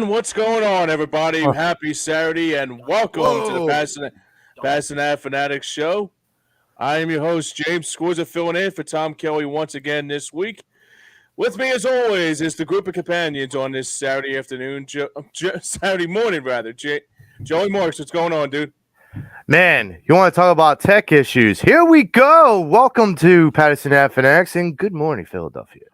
And what's going on, everybody? Happy Saturday and welcome to the Pattison Ave Phanatics Show. I am your host, James Squirza, filling in for Tom Kelly once again this week. With me, as always, is the group of companions on this Saturday afternoon, Saturday morning, rather. Joey Marks, what's going on, dude? Man, you want to talk about tech issues? Here we go. Welcome to Pattison Ave Phanatics, and good morning, Philadelphia.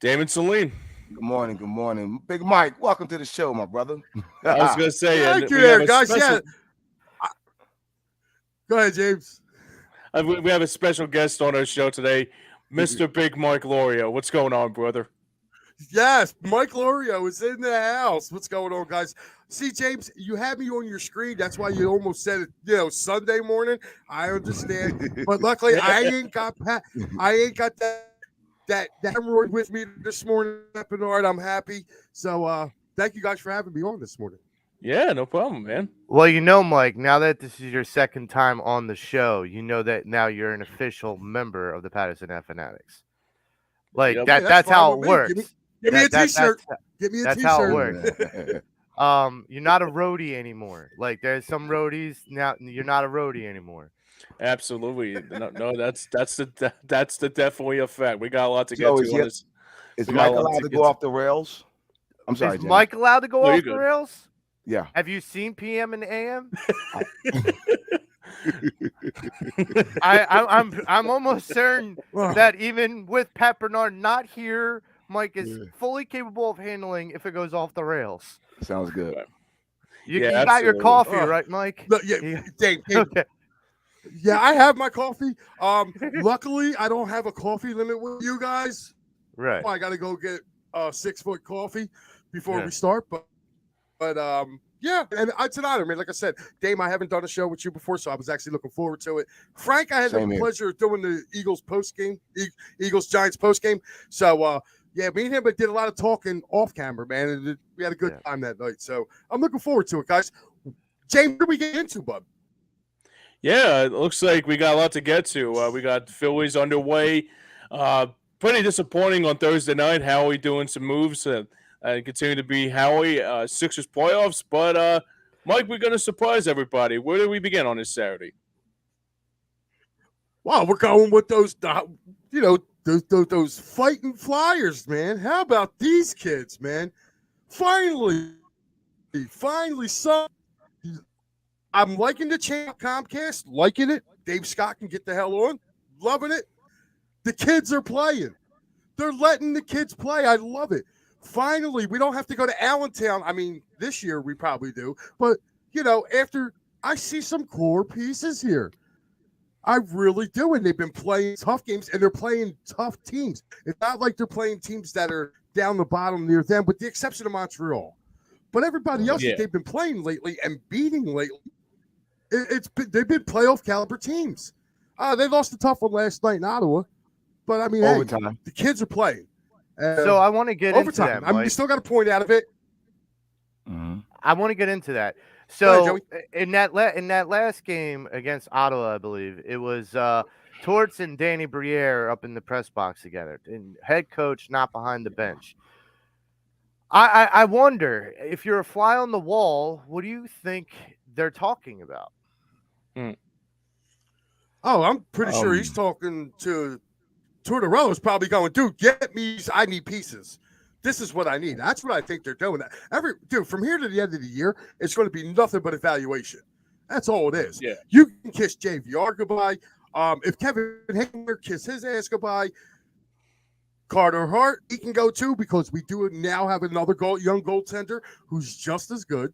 Damon Celine. Good morning, good morning. Big Mike, welcome to the show, my brother. I was going to say, thank you there, guys. Go ahead, James. We have a special guest on our show today, Mr. Big Mike Lorio. What's going on, brother? Yes, Mike Lorio is in the house. What's going on, guys? See, James, you had me on your screen. That's why you almost said it, Sunday morning. I understand, but luckily I ain't got that hemorrhoid with me this morning, Bernard. I'm happy. So thank you guys for having me on this morning. Yeah, no problem, man. Well, Mike, now that this is your second time on the show, you know that now you're an official member of the Pattison Ave Phanatics. That's how it works. Give me a t-shirt. Give me a t-shirt. That's how it works. You're not a roadie anymore. Like, there's some roadies now. You're not a roadie anymore. Absolutely. No, that's definitely a fact. We got a lot to get to on this. Is Mike allowed to go off the rails? I'm sorry, Is Mike allowed to go off the rails? Yeah. Have you seen PM and AM? I'm almost certain that even with Pat Bernard not here, Mike is fully capable of handling if it goes off the rails. Sounds good. You got your coffee, right, Mike? No, Dave. Okay. Yeah, I have my coffee. Luckily, I don't have a coffee limit with you guys. Right. I got to go get a 6-foot coffee before we start. But yeah, and it's an honor, man. Like I said, Dame, I haven't done a show with you before, so I was actually looking forward to it. Frank, I had the pleasure of doing the Eagles Giants post game. So yeah, me and him did a lot of talking off camera, man, and we had a good time that night. So I'm looking forward to it, guys. James, what do we get into, bud? Yeah, it looks like we got a lot to get to. We got Phillies underway. Pretty disappointing on Thursday night. Howie doing some moves and continue to be Howie. Sixers playoffs. But, Mike, we're going to surprise everybody. Where do we begin on this Saturday? Wow, we're going with those fighting Flyers, man. How about these kids, man? Finally, son. I'm liking the channel Comcast, liking it. Dave Scott can get the hell on, loving it. The kids are playing. They're letting the kids play. I love it. Finally, we don't have to go to Allentown. I mean, this year we probably do. But, after I see some core pieces here. I really do. And they've been playing tough games, and they're playing tough teams. It's not like they're playing teams that are down the bottom near them, with the exception of Montreal. But everybody else that they've been playing lately and beating lately, they've been playoff caliber teams. They lost a tough one last night in Ottawa, but I mean, overtime. The kids are playing. So I want to get into that. I mean, you still got a point out of it. Mm-hmm. I want to get into that. So in that last game against Ottawa, I believe it was Torts and Danny Briere up in the press box together, and head coach not behind the bench. I wonder, if you're a fly on the wall, what do you think they're talking about? Oh, I'm pretty sure he's talking to Tortorella's probably going, dude, I need pieces. This is what I need. That's what I think they're doing. From here to the end of the year, it's going to be nothing but evaluation. That's all it is. Yeah. You can kiss JVR goodbye. If Kevin Hamer kiss his ass goodbye, Carter Hart, he can go too, because we do now have another young goaltender who's just as good.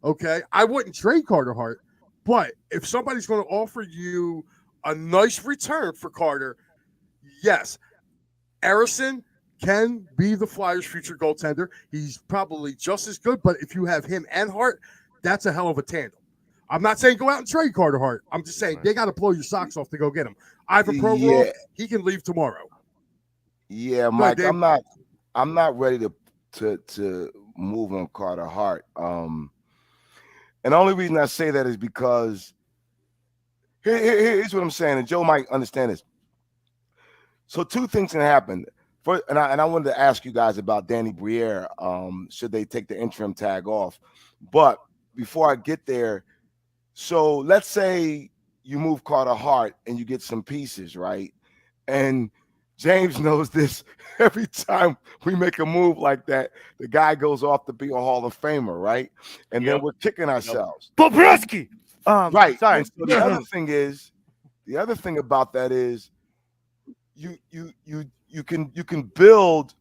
Okay. I wouldn't trade Carter Hart, but if somebody's going to offer you a nice return for Carter, yes, Arison can be the Flyers' future goaltender. He's probably just as good, but if you have him and Hart, that's a hell of a tandem. I'm not saying go out and trade Carter Hart. I'm just saying they got to blow your socks off to go get him. Ivan Provorov, he can leave tomorrow. Yeah, Mike, I'm not ready to move on Carter Hart. And the only reason I say that is because here's what I'm saying, and Joe might understand this. So two things can happen. and I wanted to ask you guys about Danny Briere. Should they take the interim tag off? But before I get there, so let's say you move Carter Hart and you get some pieces, right? And James knows this. Every time we make a move like that, the guy goes off to be a Hall of Famer, right? And then we're kicking ourselves. Bobrovsky. Right. Sorry. And so the other thing about that is you can build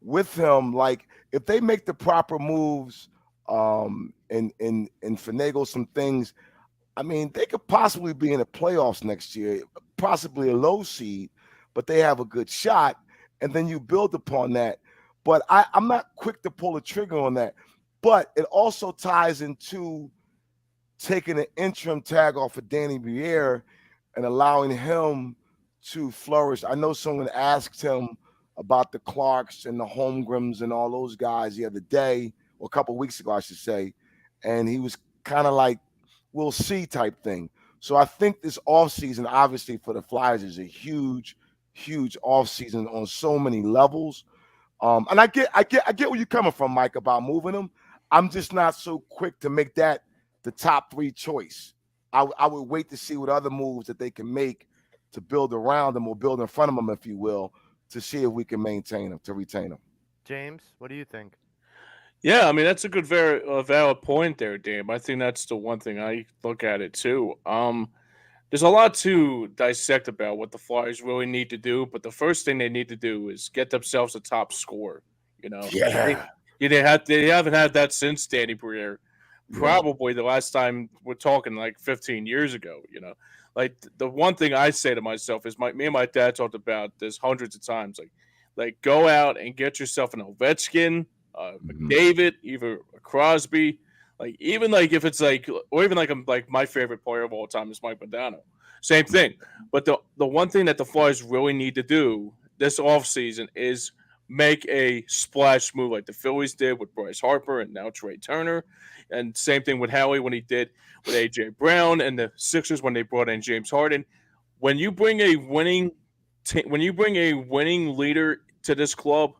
with him. Like if they make the proper moves and finagle some things, I mean, they could possibly be in the playoffs next year, possibly a low seed, but they have a good shot, and then you build upon that. But I'm not quick to pull the trigger on that. But it also ties into taking an interim tag off of Danny Briere and allowing him to flourish. I know someone asked him about the Clarks and the Holmgrens and all those guys the other day, or a couple of weeks ago, I should say, and he was kind of like, we'll see type thing. So I think this offseason, obviously for the Flyers, is a huge offseason on so many levels. And I get where you're coming from, Mike, about moving them. I'm just not so quick to make that the top 3 choice. I would wait to see what other moves that they can make to build around them or build in front of them, if you will, to see if we can maintain them, to retain them. James, what do you think? Yeah, I mean that's a good, very valid point there, Dave. I think that's the one thing I look at it too. There's a lot to dissect about what the Flyers really need to do, but the first thing they need to do is get themselves a top scorer. You know, they haven't had that since Danny Briere. Probably the last time we're talking like 15 years ago. You know, like the one thing I say to myself is me and my dad talked about this hundreds of times. Like go out and get yourself an Ovechkin, McDavid, either a Crosby. Like even like if it's like, or even like my favorite player of all time is Mike Modano. Same thing. But the one thing that the Flyers really need to do this offseason is make a splash move like the Phillies did with Bryce Harper and now Trey Turner. And same thing with Howie when he did with A.J. Brown, and the Sixers when they brought in James Harden. When you bring a winning leader to this club,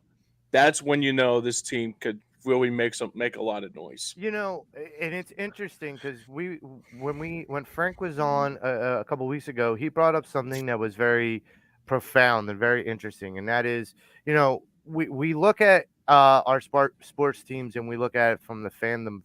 that's when you know this team could really make a lot of noise. You know, and it's interesting because when Frank was on a couple weeks ago, he brought up something that was very profound and very interesting, and that is, you know, we look at our sports teams and we look at it from the fandom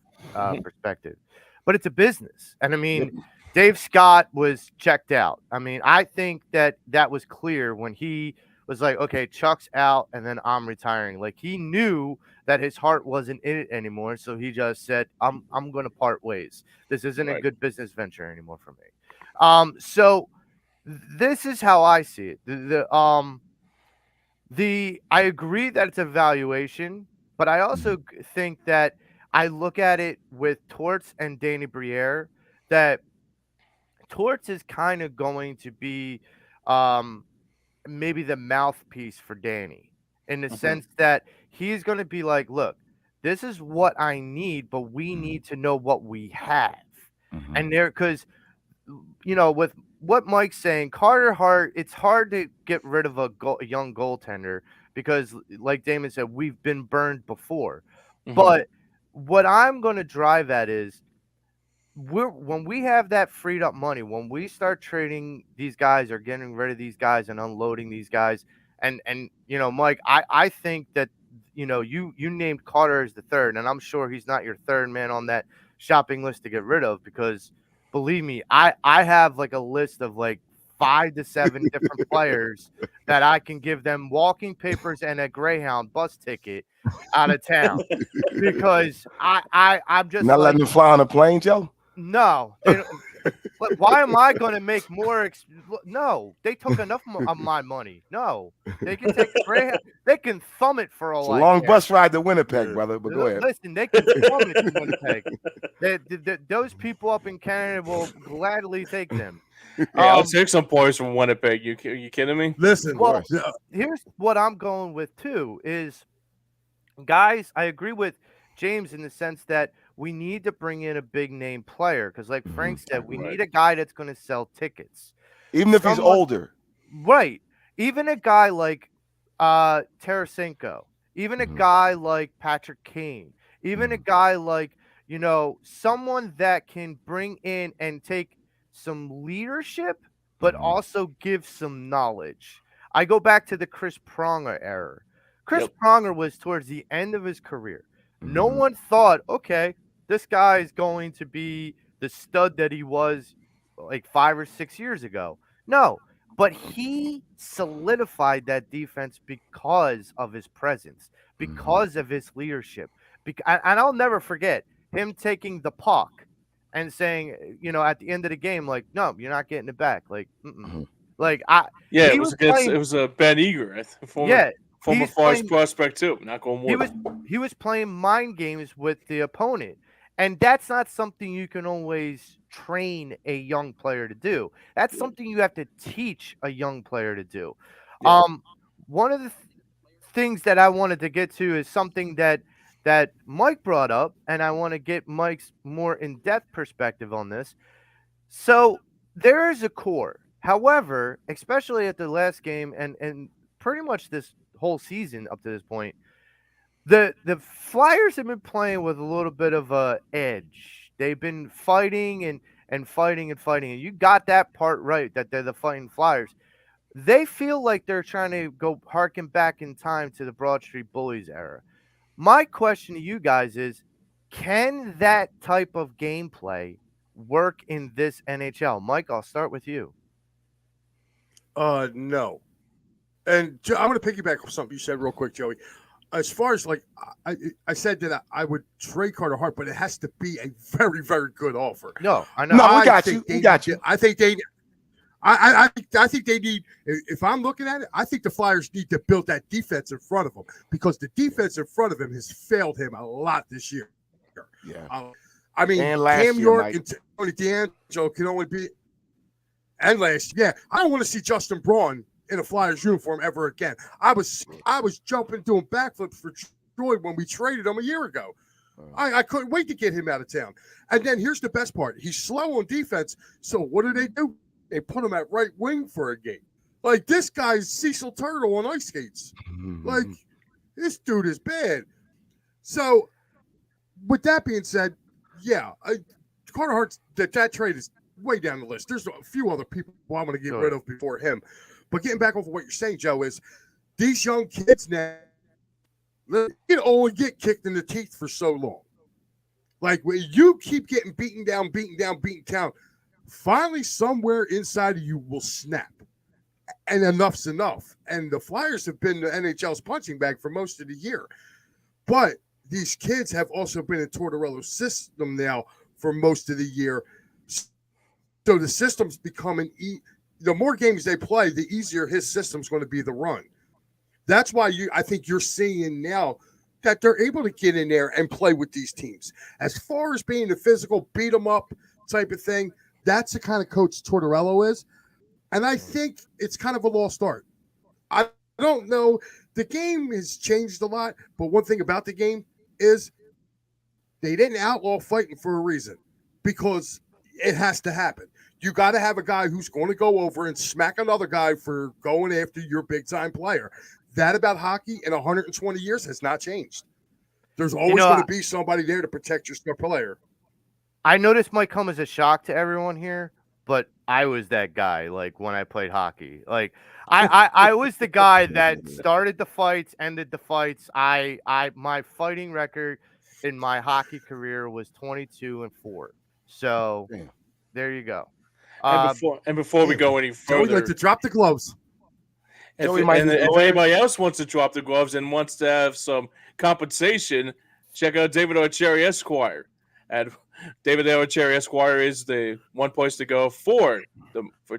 perspective, but it's a business, and I mean, Dave Scott was checked out. I mean, I think that was clear when he was like, okay, Chuck's out and then I'm retiring. Like he knew that his heart wasn't in it anymore, so he just said, I'm going to part ways. This isn't a good business venture anymore for me. So this is how I see it. I agree that it's a valuation, but I also think that I look at it with Torts and Danny Briere, that Torts is kind of going to be maybe the mouthpiece for Danny in the sense that he's going to be like, look, this is what I need, but we need to know what we have. And because, you know, with what Mike's saying, Carter Hart, it's hard to get rid of a young goaltender because, like Damon said, we've been burned before. But what I'm going to drive at is when we have that freed up money, when we start trading these guys or getting rid of these guys and unloading these guys, and you know, Mike, I think that, you know, you named Carter as the third, and I'm sure he's not your third man on that shopping list to get rid of, because believe me, I have like a list of like 5 to 7 different players that I can give them walking papers and a Greyhound bus ticket out of town, because I'm just not letting them fly on a plane, Joe. No. Why am I going to make more? No, they took enough of my money. No, they can take Greyhound. They can thumb it for It's a long bus ride to Winnipeg, brother. But go ahead. Listen, they can thumb it to Winnipeg. Those people up in Canada will gladly take them. Yeah, I'll take some boys from Winnipeg. You kidding me? Listen, well, here's what I'm going with too is, guys, I agree with James in the sense that we need to bring in a big name player because, like Frank said, we need a guy that's going to sell tickets. Even if he's older. Right. Even a guy like Tarasenko, even a guy like Patrick Kane, even a guy like, someone that can bring in and take some leadership, but also give some knowledge. I go back to the Chris Pronger era. Chris Yep. Pronger was towards the end of his career. No one thought, okay, this guy is going to be the stud that he was like 5 or 6 years ago. No, but he solidified that defense because of his presence, because of his leadership. And I'll never forget him taking the puck and saying, at the end of the game, like, no, you're not getting it back. Like, like Yeah, he it was playing, it was Ben Eager, yeah, former he's Flyers playing, prospect too. Not going more. he was playing mind games with the opponent. And that's not something you can always train a young player to do. That's something you have to teach a young player to do. Yeah. One of the things that I wanted to get to is something that Mike brought up, and I want to get Mike's more in-depth perspective on this. So there is a core. However, especially at the last game and pretty much this whole season up to this point, the Flyers have been playing with a little bit of a edge. They've been fighting and fighting and fighting. And you got that part right, that they're the fighting Flyers. They feel like they're trying to go harken back in time to the Broad Street Bullies era. My question to you guys is, can that type of gameplay work in this NHL? Mike, I'll start with you. No. And I'm going to piggyback on something you said real quick, Joey. As far as like I said that I would trade Carter Hart, but it has to be a very, very good offer. No, I know. No, we got you. We got you. I think they. I think they need. If I'm looking at it, I think the Flyers need to build that defense in front of them, because the defense in front of him has failed him a lot this year. Yeah. I mean, Cam York and Tony DeAngelo can only be. And last, I don't want to see Justin Braun in a Flyers uniform ever again. I was jumping, doing backflips for joy when we traded him a year ago. I couldn't wait to get him out of town. And then here's the best part: he's slow on defense. So what do? They put him at right wing for a game. Like, this guy's Cecil Turtle on ice skates. Like, this dude is bad. So, with that being said, Carter Hart's that trade is way down the list. There's a few other people I want to get rid of before him. But getting back over what you're saying, Joe, is these young kids now can only get kicked in the teeth for so long. Like, when you keep getting beaten down, finally somewhere inside of you will snap. And enough's enough. And the Flyers have been the NHL's punching bag for most of the year. But these kids have also been in Tortorella's system now for most of the year. So the system's becoming the more games they play, the easier his system's going to be to run. That's why I think you're seeing now that they're able to get in there and play with these teams. As far as being the physical beat them up type of thing, that's the kind of coach Tortorella is. And I think it's kind of a lost art. I don't know. The game has changed a lot, but one thing about the game is they didn't outlaw fighting for a reason, because it has to happen. You got to have a guy who's going to go over and smack another guy for going after your big-time player. That about hockey in 120 years has not changed. There's always going to be somebody there to protect your star player. I know this might come as a shock to everyone here, but I was that guy, like, when I played hockey. Like, I was the guy that started the fights, ended the fights. My fighting record in my hockey career was 22-4. So there you go. And before we go any further, Joey, like to drop the gloves. If anybody else wants to drop the gloves and wants to have some compensation, check out David Archeri Esquire. And David Archeri Esquire is the one place to go for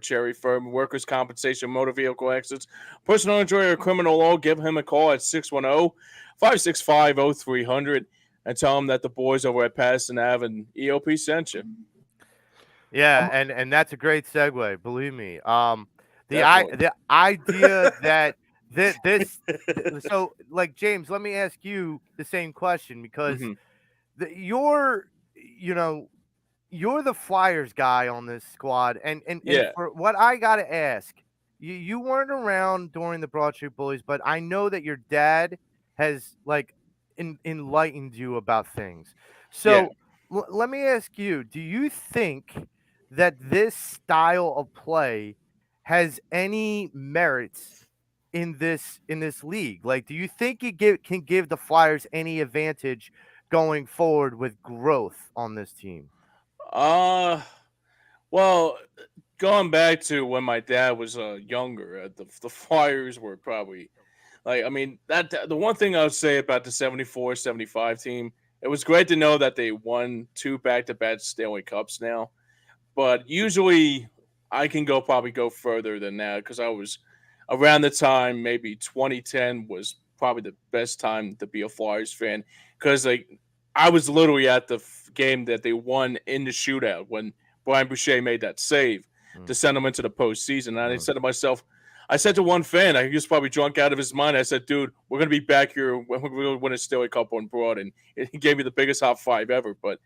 Cherry Firm, workers' compensation, motor vehicle accidents, personal injury, or criminal law. Give him a call at 610-565-0300 and tell him that the boys over at Pattison Ave and EOP sent you. Yeah, and that's a great segue. Believe me. The idea that this so, like, James, let me ask you the same question, because you're the Flyers guy on this squad, and for what I gotta ask, you weren't around during the Broad Street Bullies, but I know that your dad has like enlightened you about things. Yeah. So let me ask you: do you think that this style of play has any merits in this league? Like, do you think can give the Flyers any advantage going forward with growth on this team? Uh, well, going back to when my dad was younger, the Flyers were probably like, I mean, the one thing I would say about the 74-75 team, it was great to know that they won two back-to-back Stanley Cups now. But usually I can probably go further than that because I was around the time maybe 2010 was probably the best time to be a Flyers fan because like I was literally at the game that they won in the shootout when Brian Boucher made that save to Mm, send them into the postseason. And I mm. said to myself, I said to one fan, he was probably drunk out of his mind. I said, "Dude, we're gonna be back here when we're gonna win a Stanley Cup on Broad," and he gave me the biggest high five ever. But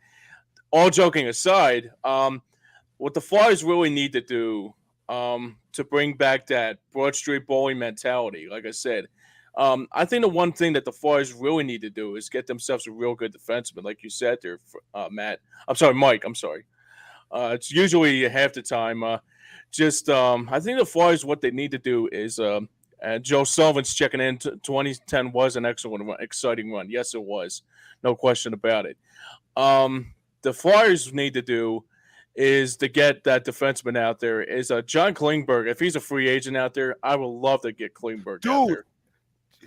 all joking aside, what the Flyers really need to do to bring back that Broad Street bowling mentality, like I said, I think the one thing that the Flyers really need to do is get themselves a real good defenseman, like you said there, Matt. I'm sorry, Mike. I'm sorry. It's usually half the time. I think the Flyers, what they need to do is, and Joe Sullivan's checking in. 2010 was an excellent, exciting run. Yes, it was, no question about it. The Flyers need to do is to get that defenseman out there. Is John Klingberg? If he's a free agent out there, I would love to get Klingberg out Dude, there.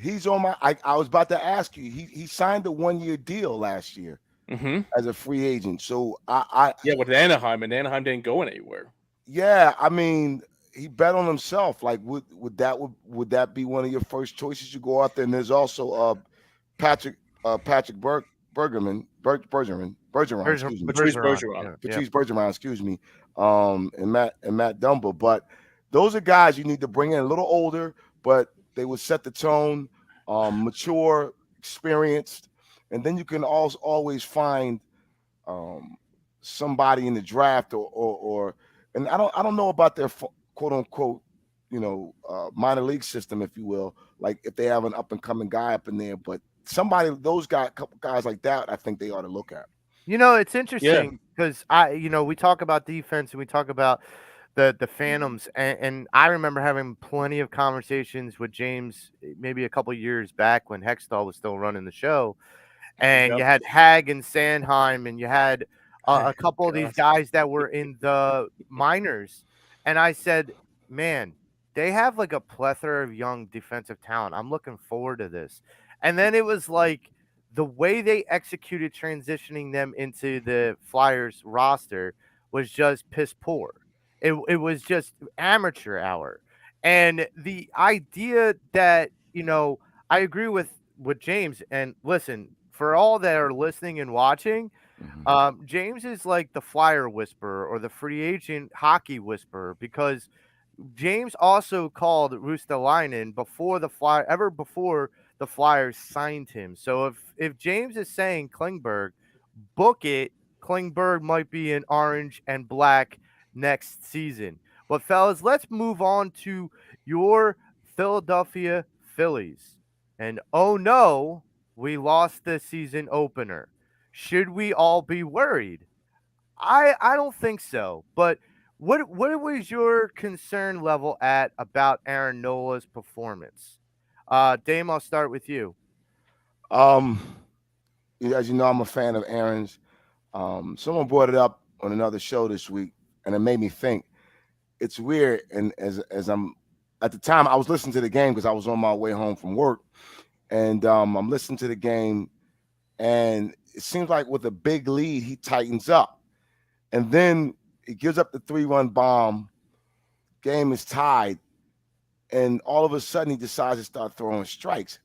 he's on my. I was about to ask you. He signed a 1-year deal last year Mm-hmm. as a free agent. So I Yeah, with Anaheim, and Anaheim didn't go anywhere. yeah. I mean, he bet on himself. Like, would that be one of your first choices? You go out there, and there's also Patrick Bergeron, excuse me, Patrice Bergeron. Bergeron. Yeah, yeah. Patrice Bergeron, excuse me, and Matt Dumba. But those are guys you need to bring in a little older, but they would set the tone, mature, experienced, and then you can also always find um, somebody in the draft or and I don't know about their quote unquote minor league system, if you will, like if they have an up and coming guy up in there, but those guys, couple guys like that, I think they ought to look at. It's Yeah, interesting because we talk about defense and we talk about the Phantoms, and I remember having plenty of conversations with James maybe a couple years back when Hextall was still running the show, and yep. you had Hag and Sandheim, and you had a couple of these God. guys that were in the minors, and I said, man, they have like a plethora of young defensive talent. I'm looking forward to this. And then it was like the way they executed transitioning them into the Flyers roster was just piss poor. It was just amateur hour. And the idea that, I agree with James. And listen, for all that are listening and watching, Mhm. James is like the Flyer whisperer or the free agent hockey whisperer because James also called Rustalainen before the Flyers signed him. So if James is saying Klingberg, book it. Klingberg might be in orange and black next season. But fellas, let's move on to your Philadelphia Phillies. And oh no, we lost the season opener. Should we all be worried? I don't think so. But what was your concern level at about Aaron Nola's performance? Dame, I'll start with you. Um, as you know, I'm a fan of Aaron's. Someone brought it up on another show this week, and it made me think. It's weird, and as I'm at the time, I was listening to the game because I was on my way home from work, and I'm listening to the game, and it seems like with a big lead, he tightens up, and then he gives up the 3-run bomb. Game is tied, and all of a sudden he decides to start throwing strikes.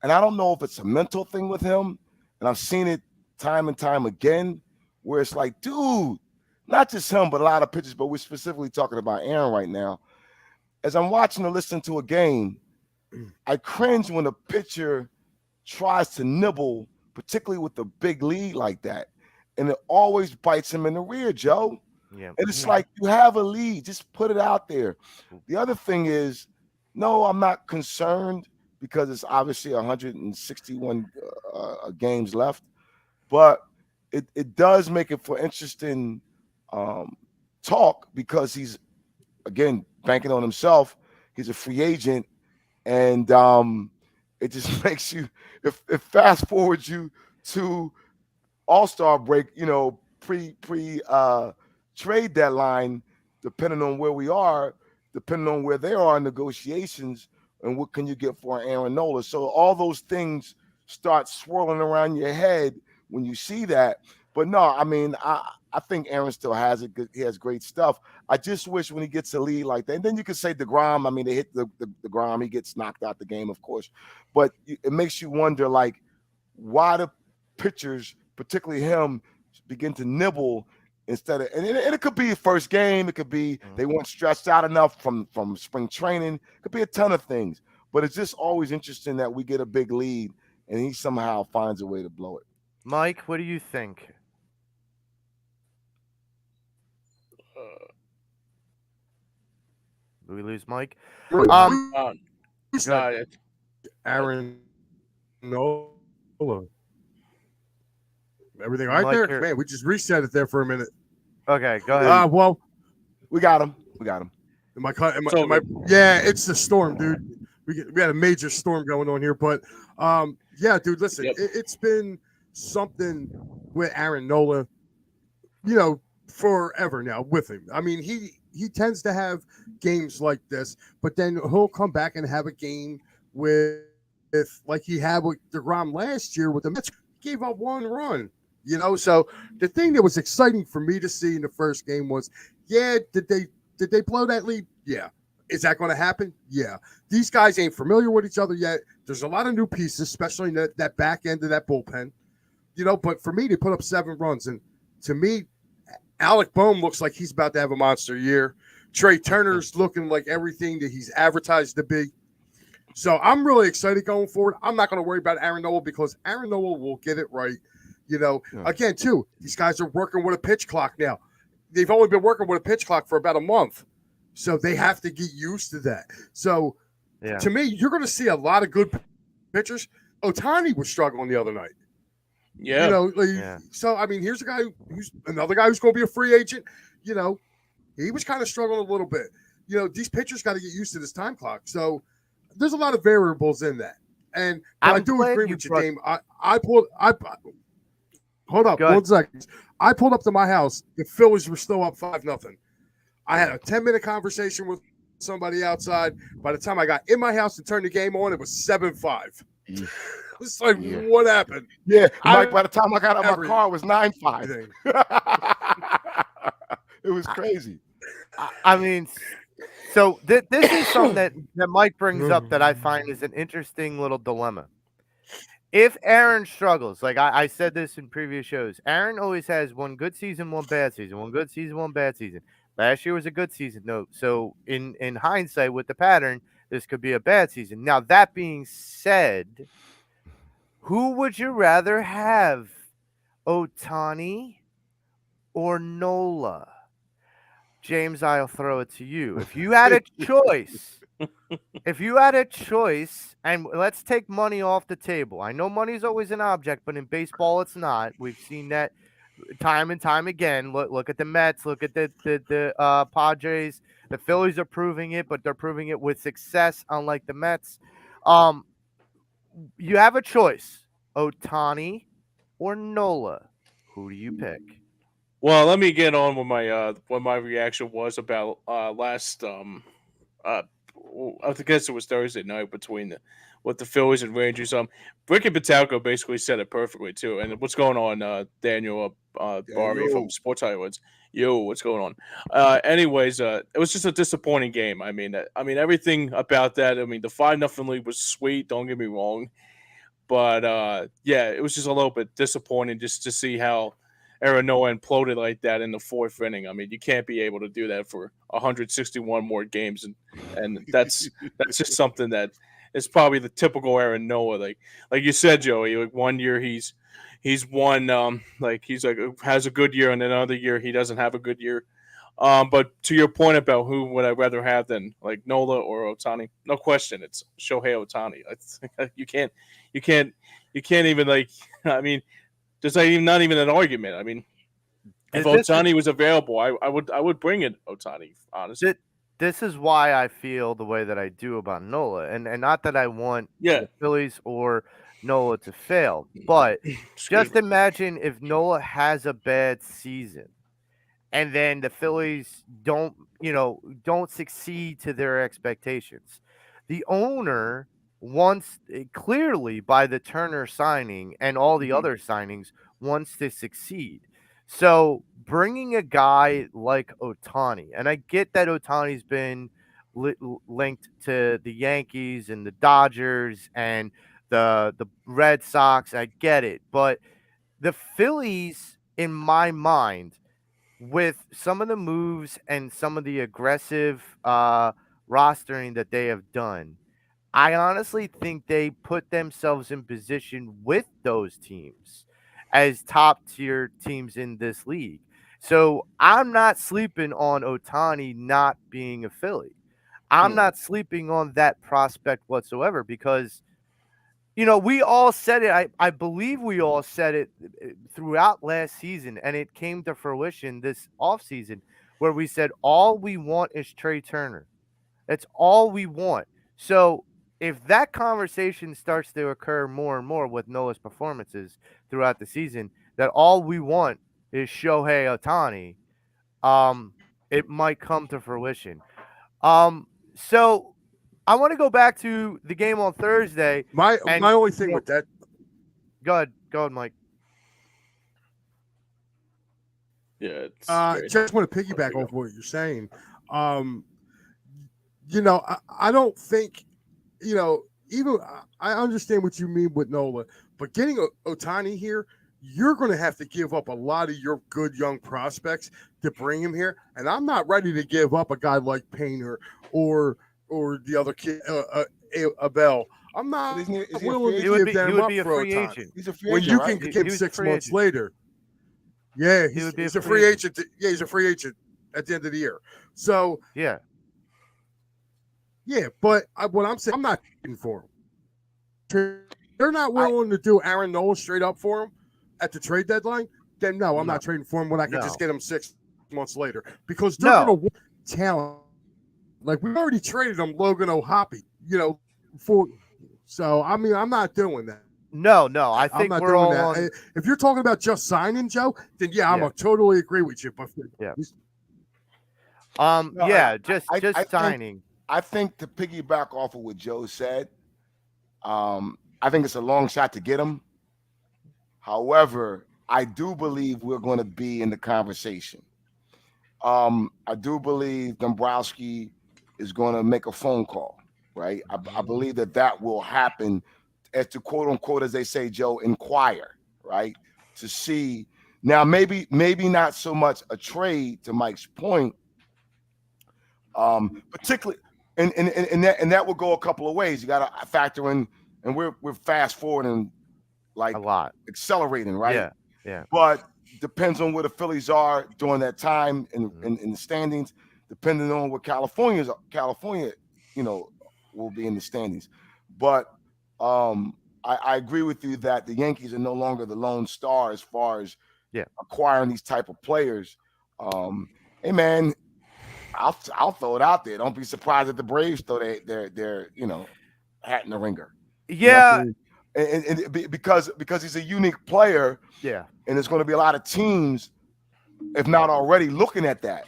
And I don't know if it's a mental thing with him, and I've seen it time and time again, where it's like, dude, not just him, but a lot of pitchers, but we're specifically talking about Aaron right now. As I'm watching or listening to a game, I cringe when a pitcher tries to nibble, particularly with a big lead like that. And it always bites him in the rear, Joe. Yeah. And it's like you have a lead, just put it out there. The other thing is, no, I'm not concerned because it's obviously 161 games left, but it does make it for interesting talk because he's again banking on himself. He's a free agent, and it just makes you if fast forwards you to All-Star break, pre trade deadline, depending on where we are, depending on where they are in negotiations, and what can you get for Aaron Nola. So all those things start swirling around your head when you see that. But no, I mean, I think Aaron still has it. He has great stuff. I just wish when he gets a lead like that, and then you could say DeGrom. I mean, they hit the DeGrom. He gets knocked out the game, of course. But it makes you wonder, like, why the pitchers, particularly him, begin to nibble instead of, and it could be first game. It could be they weren't stretched out enough from spring training. It could be a ton of things. But it's just always interesting that we get a big lead and he somehow finds a way to blow it. Mike, what do you think? Did we lose Mike? Aaron Nola. Everything all right Mike, there? Man, we just reset it there for a minute. Okay, go ahead. Well, we got him. Yeah, it's the storm, dude. We had a major storm going on here, but yeah, dude, listen, it's been something with Aaron Nola, forever now with him. I mean, he tends to have games like this, but then he'll come back and have a game with like he had with DeGrom last year with the Mets. He gave up one run, So the thing that was exciting for me to see in the first game was, did they blow that lead? Yeah. Is that going to happen? Yeah. These guys ain't familiar with each other yet. There's a lot of new pieces, especially in that back end of that bullpen. But for me, they put up 7 runs. And to me, Alec Boehm looks like he's about to have a monster year. Trey Turner's looking like everything that he's advertised to be. So I'm really excited going forward. I'm not going to worry about Aaron Nola because Aaron Nola will get it right. Again, too, these guys are working with a pitch clock now. They've only been working with a pitch clock for about a month. So they have to get used to that. So to me, you're going to see a lot of good pitchers. Ohtani was struggling the other night. Yeah. So, I mean, here's a guy who's another guy who's going to be a free agent. He was kind of struggling a little bit. These pitchers got to get used to this time clock. So there's a lot of variables in that. And I do agree with you, Dame. Hold up 1 second. I pulled up to my house. The Phillies were still up 5-0. I had a 10-minute conversation with somebody outside. By the time I got in my house and turned the game on, it was 7-5. It's like, what happened? Yeah, Mike, by the time I got out of my car, it was 9-5. It was crazy. I mean, so this is something that Mike brings up that I find is an interesting little dilemma. If Aaron struggles, like I said this in previous shows, Aaron always has one good season, one bad season, one good season, one bad season. Last year was a good season, no. So in hindsight, with the pattern, this could be a bad season. Now, that being said, who would you rather have, Ohtani or Nola? James, I'll throw it to you. If you had a choice, and let's take money off the table. I know money's always an object, but in baseball, it's not. We've seen that time and time again. Look at the Mets. Look at the Padres. The Phillies are proving it, but they're proving it with success, unlike the Mets. You have a choice, Ohtani or Nola. Who do you pick? Well, let me get on with my what my reaction was about last I guess it was Thursday night between the Phillies and Rangers. Ricky Patalco basically said it perfectly too. And what's going on, Daniel Barbie from Sports Highlights? Yo, what's going on? Anyways, it was just a disappointing game. I mean, everything about that. I mean, the 5-0 lead was sweet. Don't get me wrong, but it was just a little bit disappointing just to see how Aaron Nola imploded like that in the 4th inning. I mean, you can't be able to do that for 161 more games, and that's just something that is probably the typical Aaron Nola. Like you said, Joey. Like one year he's won, has a good year, and then another year he doesn't have a good year. But to your point about who would I rather have than like Nola or Otani, no question, it's Shohei Otani. You can't, you can't, you can't even like. I mean, there's not even an argument. I mean, if Otani was available, I would bring in Otani. Honestly, this is why I feel the way that I do about Nola, and not that I want the Phillies or Nola to fail, but just imagine if Nola has a bad season, and then the Phillies don't succeed to their expectations. The owner wants clearly by the Turner signing and all the other signings wants to succeed. So bringing a guy like Otani, and I get that Otani's been linked to the Yankees and the Dodgers and the Red Sox. I get it, but the Phillies, in my mind, with some of the moves and some of the aggressive rostering that they have done, I honestly think they put themselves in position with those teams as top tier teams in this league. So I'm not sleeping on Otani not being a Philly. I'm not sleeping on that prospect whatsoever because we all said it. I believe we all said it throughout last season, and it came to fruition this offseason where we said all we want is Trey Turner. That's all we want. So if that conversation starts to occur more and more with Noah's performances throughout the season, that all we want is Shohei Otani, it might come to fruition. So I want to go back to the game on Thursday. My only thing with that. Go ahead, Mike. Yeah, just want to piggyback off what you're saying. I don't think, even I understand what you mean with Nola, but getting Otani here, you're going to have to give up a lot of your good young prospects to bring him here, and I'm not ready to give up a guy like Painter or the other kid, Abel. I'm not willing to give them up for Otani. He's a free when agent, you right? can get him 6 months later. Yeah, he's a free agent. Yeah, he's a free agent at the end of the year. So yeah, but what I'm saying, I'm not trading for him. They're not willing to do Aaron Nola straight up for him at the trade deadline. Then no, I'm not trading for him when I can just get him 6 months later because they're going to want talent. Like we already traded him Logan O'Hoppe, for. So I mean, I'm not doing that. No, I think we're all on. If you're talking about just signing Joe, then I'm a totally agree with you. But just signing. I think to piggyback off of what Joe said, I think it's a long shot to get him. However, I do believe we're going to be in the conversation. I do believe Dombrowski is going to make a phone call, right? I believe that will happen, as to quote unquote, as they say, Joe, inquire, right? To see now, maybe not so much a trade, to Mike's point, particularly, and that will go a couple of ways. You got to factor in, and we're fast forwarding like a lot, accelerating, right? Yeah. But depends on where the Phillies are during that time in the standings, depending on what California, will be in the standings. But I agree with you that the Yankees are no longer the lone star as far as acquiring these type of players. Hey man, I'll throw it out there. Don't be surprised if the Braves throw their hat in the ringer. Yeah. And because he's a unique player, and there's going to be a lot of teams, if not already, looking at that.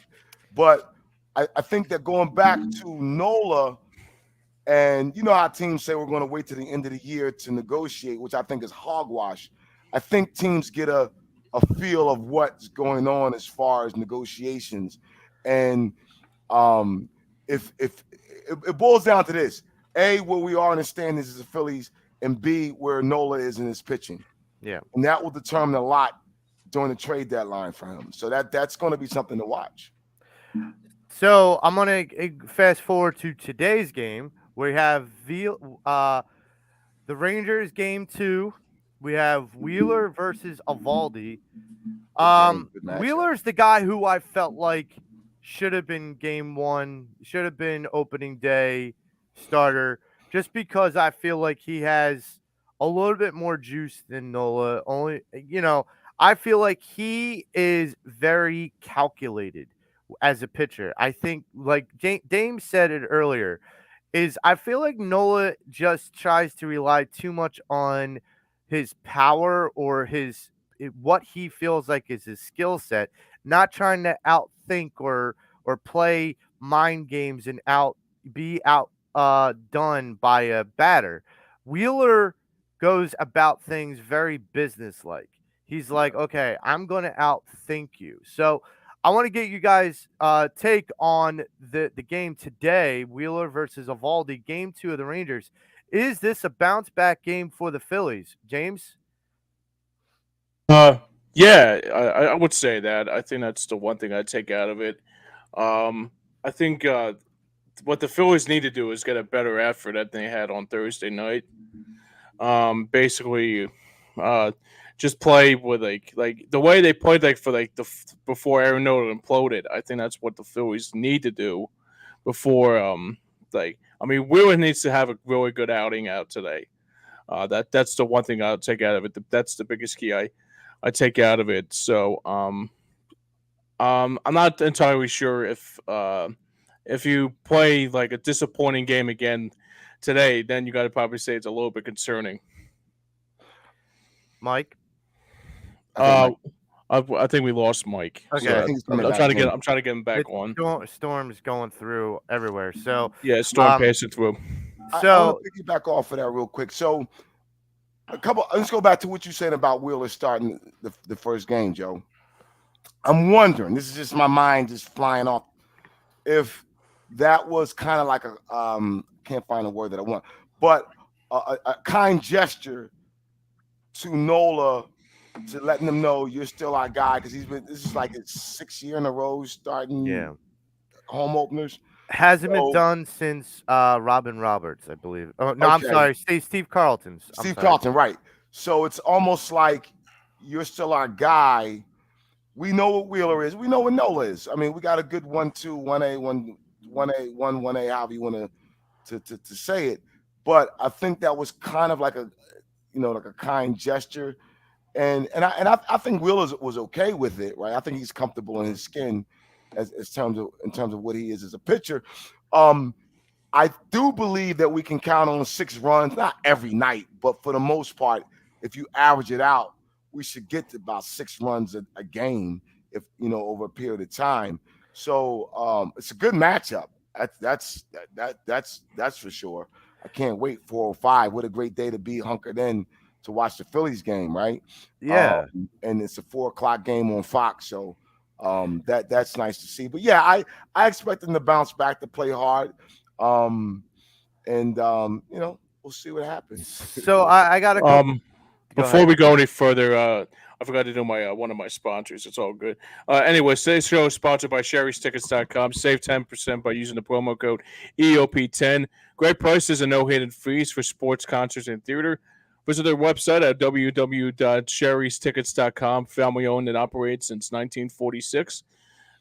But I think that going back to Nola, and you know how teams say we're going to wait to the end of the year to negotiate, which I think is hogwash. I think teams get a feel of what's going on as far as negotiations, and if it boils down to this: A, where we are in the standings as the Phillies, and B, where Nola is in his pitching. Yeah. And that will determine a lot during the trade deadline for him. So that's going to be something to watch. So I'm going to fast forward to today's game. We have the Rangers game 2. We have Wheeler versus Eovaldi. Wheeler's the guy who I felt like should have been game one, should have been opening day starter, just because I feel like he has a little bit more juice than Nola. I feel like he is very calculated as a pitcher. I think, like Dame said it earlier, is I feel like Nola just tries to rely too much on his power or what he feels like is his skill set, not trying to outthink or play mind games and be out done by a batter. Wheeler goes about things very businesslike. He's like, okay, I'm going to outthink you. So I want to get you guys take on the game today, Wheeler versus Evaldi, game 2 of the Rangers. Is this a bounce back game for the Phillies, James? Yeah, I would say that. I think that's the one thing I'd take out of it. I think what the Phillies need to do is get a better effort that they had on Thursday night. Basically, uh, just play with like the way they played like for like before Aaron Nola imploded. I think that's what the Phillies need to do before Wheeler needs to have a really good outing out today. That's the one thing I'll take out of it. That's the biggest key I take out of it. So I'm not entirely sure if you play like a disappointing game again today, then you got to probably say it's a little bit concerning. Mike? I think we lost Mike. Okay. So I think I'm trying to get him back on. Storm's going through everywhere. So yeah, storm passing through. I So want to piggyback off of that real quick. So let's go back to what you said about Wheeler starting the first game, Joe. I'm wondering, this is just my mind just flying off, if that was kind of like a can't find a word that I want, but a kind gesture to Nola to letting them know you're still our guy, because this is like his 6th year in a row starting yeah, home openers. hasn't been So- done since Robin Roberts, I believe. Oh no, I'm Okay. sorry, Steve Carlton's. I'm Steve sorry. Carlton, right. So it's almost like you're still our guy. We know what Wheeler is. We know what Nola is. I mean, we got a good 1-2, 1A, 1A, however you want to say it. But I think that was kind of like a kind gesture. And I think Wheeler was okay with it, right? I think he's comfortable in his skin in terms of what he is as a pitcher. I do believe that we can count on 6 runs, not every night, but for the most part, if you average it out, we should get to about 6 runs a game, if over a period of time. So it's a good matchup. That's for sure. I can't wait. 4:05. What a great day to be hunkered in to watch the Phillies game, right? Yeah. And it's a 4 o'clock game on Fox, so that's nice to see. But yeah, I expect them to bounce back, to play hard. We'll see what happens. So I got a couple. Before we go any further, I forgot to do my one of my sponsors. It's all good. Anyway, today's show is sponsored by Sherry'sTickets.com. Save 10% by using the promo code EOP10. Great prices and no hidden fees for sports, concerts, and theater. Visit their website at www.sherry'stickets.com. Family owned and operated since 1946.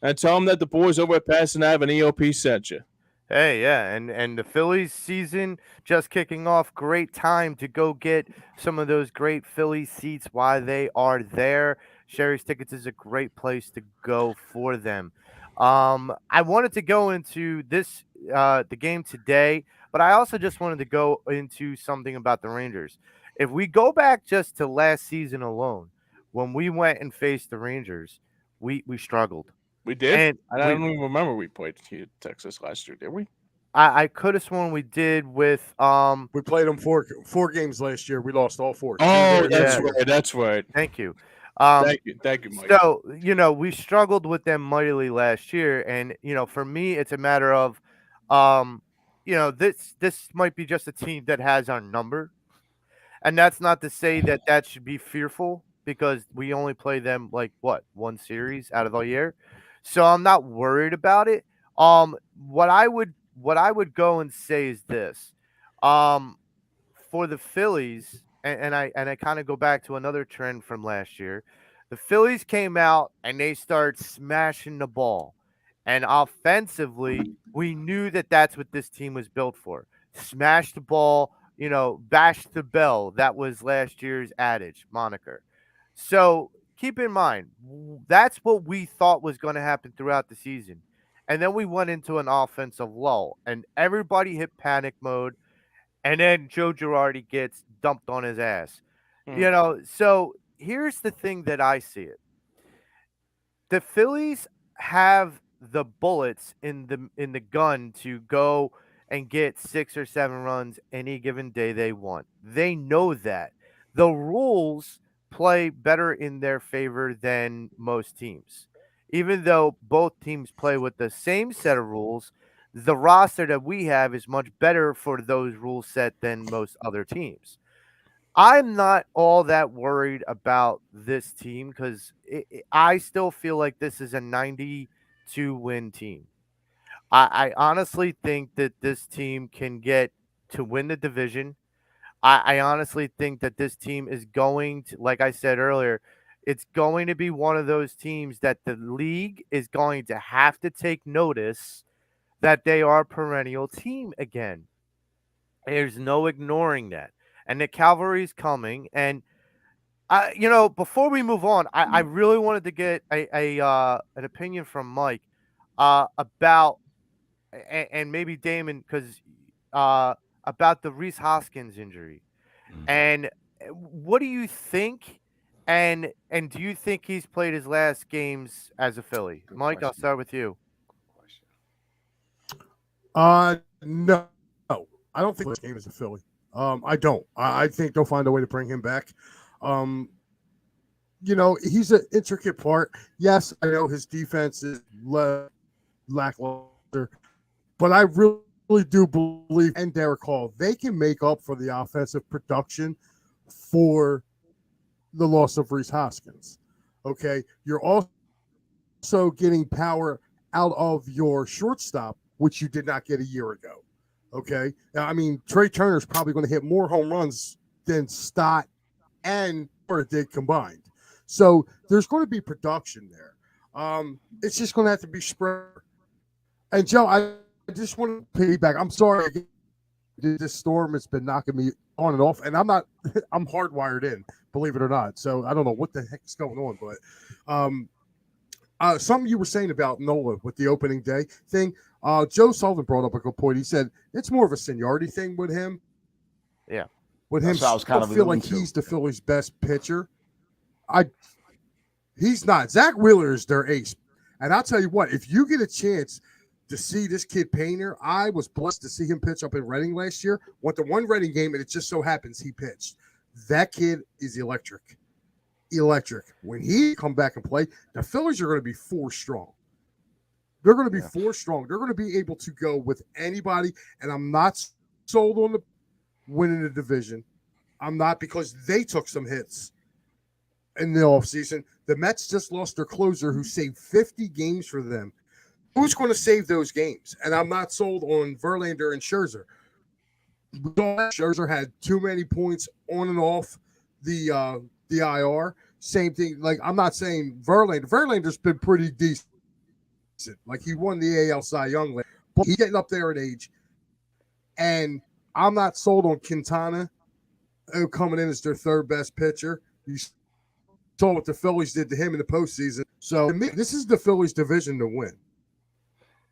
And tell them that the boys over at Pattison Ave and EOP sent you. Hey, yeah, and the Phillies season just kicking off. Great time to go get some of those great Phillies seats while they are there. Sherry's Tickets is a great place to go for them. I wanted to go into this the game today, but I also just wanted to go into something about the Rangers. If we go back just to last season alone, when we went and faced the Rangers, we struggled. We did? And I don't even remember we played Texas last year, did we? I could have sworn we did with We played them four games last year. We lost all 4. Oh, that's Yeah. right. That's right. Thank you. Thank you, Mike. So, we struggled with them mightily last year. And, for me, it's a matter of, this might be just a team that has our number. And that's not to say that should be fearful, because we only play them like one series out of the year. So I'm not worried about it. What I would go and say is this. For the Phillies, and I kind of go back to another trend from last year. The Phillies came out and they started smashing the ball. And offensively, we knew that that's what this team was built for. Smash the ball, bash the bell. That was last year's adage, moniker. So keep in mind, that's what we thought was going to happen throughout the season. And then we went into an offensive lull, and everybody hit panic mode. And then Joe Girardi gets dumped on his ass. So here's the thing that I see it. The Phillies have the bullets in the gun to go and get 6 or 7 runs any given day they want. They know that. The rules play better in their favor than most teams. Even though both teams play with the same set of rules, the roster that we have is much better for those rule set than most other teams. I'm not all that worried about this team because I still feel like this is a 92 win team. I honestly think that this team can get to win the division. I honestly think that this team is going to, like I said earlier, it's going to be one of those teams that the league is going to have to take notice that they are a perennial team again. There's no ignoring that. And the cavalry's coming. And before we move on, I really wanted to get an opinion from Mike about and maybe Damon because about the Reese Hoskins injury. And what do you think? And do you think he's played his last games as a Philly? Good Mike, I'll question. start with you. No, I don't think this game is a Philly. I don't. I think they'll find a way to bring him back. He's an intricate part. Yes, I know his defense is lackluster, but I really do believe and Derek Hall, they can make up for the offensive production for the loss of Reese Hoskins. Okay, you're also getting power out of your shortstop, which you did not get a year ago. Okay, I mean Trey Turner's probably going to hit more home runs than Stott and Porter did combined. So there's going to be production there. It's just going to have to be spread. And Joe, I just want to piggyback. I'm sorry, this storm has been knocking me on and off, and I'm hardwired in, believe it or not. So I don't know what the heck is going on, but something you were saying about Nola with the opening day thing. Joe Sullivan brought up a good point. He said it's more of a seniority thing with him. Yeah, with him, I was kind of feel like he's the Phillies' best pitcher. He's not. Zach Wheeler is their ace, and I'll tell you what. If you get a chance to see this kid Painter, I was blessed to see him pitch up in Reading last year. Went to one Reading game, and it just so happens he pitched. That kid is electric. When he come back and play, the Phillies are going to be 4 strong. They're going to be 4 strong. They're going to be able to go with anybody, and I'm not sold on the winning the division. I'm not, because they took some hits in the offseason. The Mets just lost their closer who saved 50 games for them. Who's going to save those games? And I'm not sold on Verlander and Scherzer. Scherzer had too many points on and off the IR. Same thing. Like, I'm not saying Verlander. Verlander's been pretty decent. Like, he won the AL Cy Young, but he's getting up there in age. And I'm not sold on Quintana coming in as their third best pitcher. You saw what the Phillies did to him in the postseason. So, to me, this is the Phillies' division to win.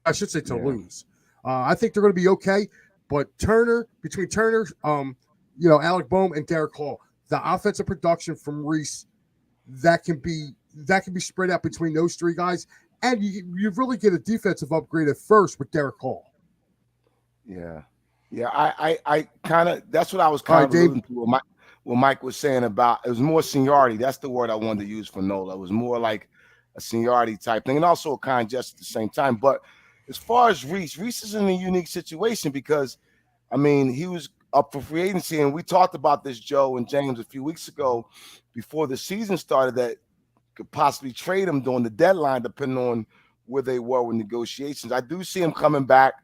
I should say to lose. I think they're going to be okay. But between Turner, Alec Boehm and Derek Hall, the offensive production from Reese, that can be spread out between those 3 guys. And you really get a defensive upgrade at first with Derek Hall. Yeah. I kind of, that's what I was kind of alluding to. What Mike was saying about, it was more seniority. That's the word I wanted to use for Nola. It was more like a seniority type thing, and also a kind gesture at the same time. But as far as Reese is in a unique situation because, I mean, he was up for free agency, and we talked about this, Joe and James, a few weeks ago before the season started, that could possibly trade him during the deadline, depending on where they were with negotiations. I do see him coming back,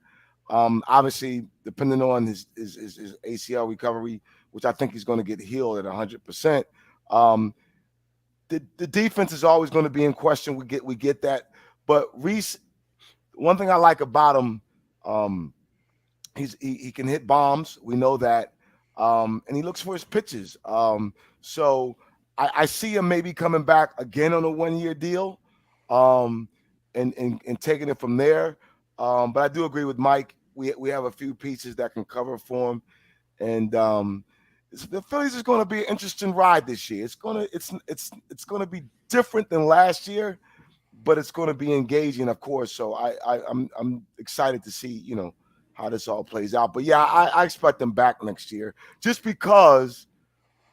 obviously, depending on his ACL recovery, which I think he's going to get healed at 100%. The defense is always going to be in question. We get that, but Reese, one thing I like about him, um, he can hit bombs. We know that, and he looks for his pitches. So I see him maybe coming back again on a 1 year deal, um, and taking it from there. But I do agree with Mike. We have a few pieces that can cover for him, and the Phillies is going to be an interesting ride this year. It's going to be different than last year, but it's going to be engaging, of course. So I'm excited to see how this all plays out. But yeah, I expect him back next year just because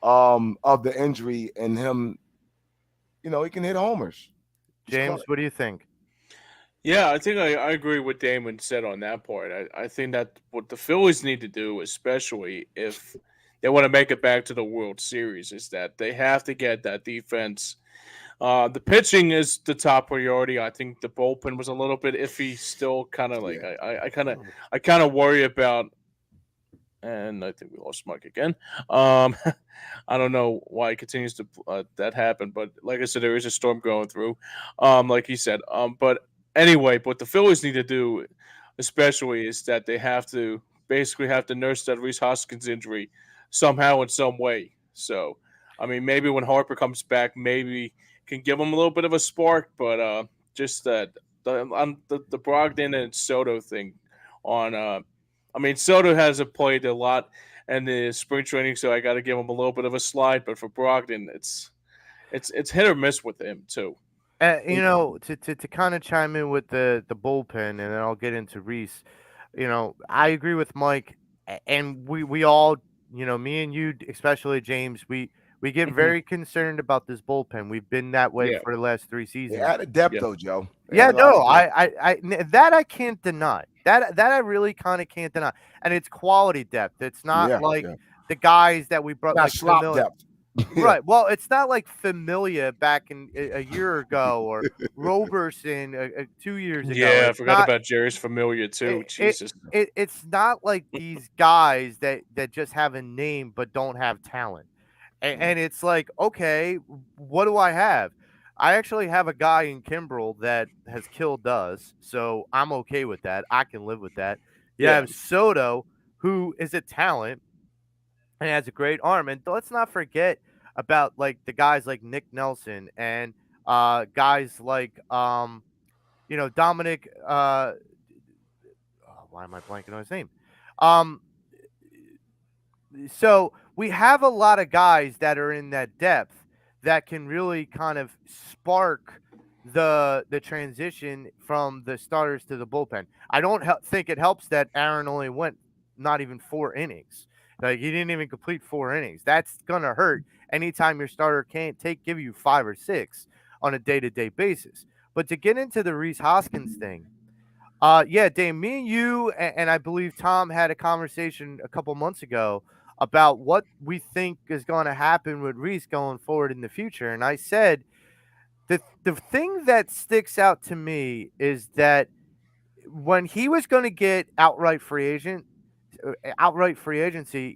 of the injury and him. He can hit homers. James, what do you think? Yeah, I think I agree with Damon said on that part. I think that what the Phillies need to do, especially if they want to make it back to the World Series, is that they have to get that defense. The pitching is the top priority. I think the bullpen was a little bit iffy. Still, kind of like Yeah. I kind of worry about. And I think we lost Mike again. Um, I don't know why it continues to that happen, but like I said, there is a storm going through. Like he said. But anyway, what the Phillies need to do, especially, is that they have to basically have to nurse that Reese Hoskins injury somehow in some way. So, I mean, maybe when Harper comes back, maybe can give him a little bit of a spark, but just that the Brogdon and Soto thing on. I mean, Soto hasn't played a lot in the spring training, so I got to give him a little bit of a slide. But for Brogdon, it's hit or miss with him too. To kind of chime in with the bullpen, and then I'll get into Reese. I agree with Mike, and we all, me and you, especially James, we get very concerned about this bullpen. We've been that way Yeah. for the last 3 They seasons. added depth Yeah. though, Joe. They Yeah, added a lot no, of depth. that I can't deny. That I really kind of can't deny, and it's quality depth. It's not like Yeah. the guys that we brought, Not like slop Familia. depth. Yeah. Right. Well, it's not like Familia back in a year ago or Roberson 2 years ago. Yeah, I It's forgot not. about Jerry's Familia too. Jesus. It's not like these guys that just have a name but don't have talent. And it's like, okay, what do I have? I actually have a guy in Kimbrel that has killed us, so I'm okay with that. I can live with that. You Yeah. have Soto, who is a talent and has a great arm. And let's not forget about like the guys like Nick Nelson and guys like Dominic why am I blanking on his name? Um so we have a lot of guys that are in that depth that can really kind of spark the transition from the starters to the bullpen. I don't think it helps that Aaron only went not even 4 innings. Like he didn't even complete 4 innings. That's gonna hurt anytime your starter can't give you 5 or 6 on a day-to-day basis. But to get into the Reese Hoskins thing, yeah, Dame, me and you, and I believe Tom had a conversation a couple months ago about what we think is going to happen with Reese going forward in the future. And I said the thing that sticks out to me is that when he was going to get outright free agency,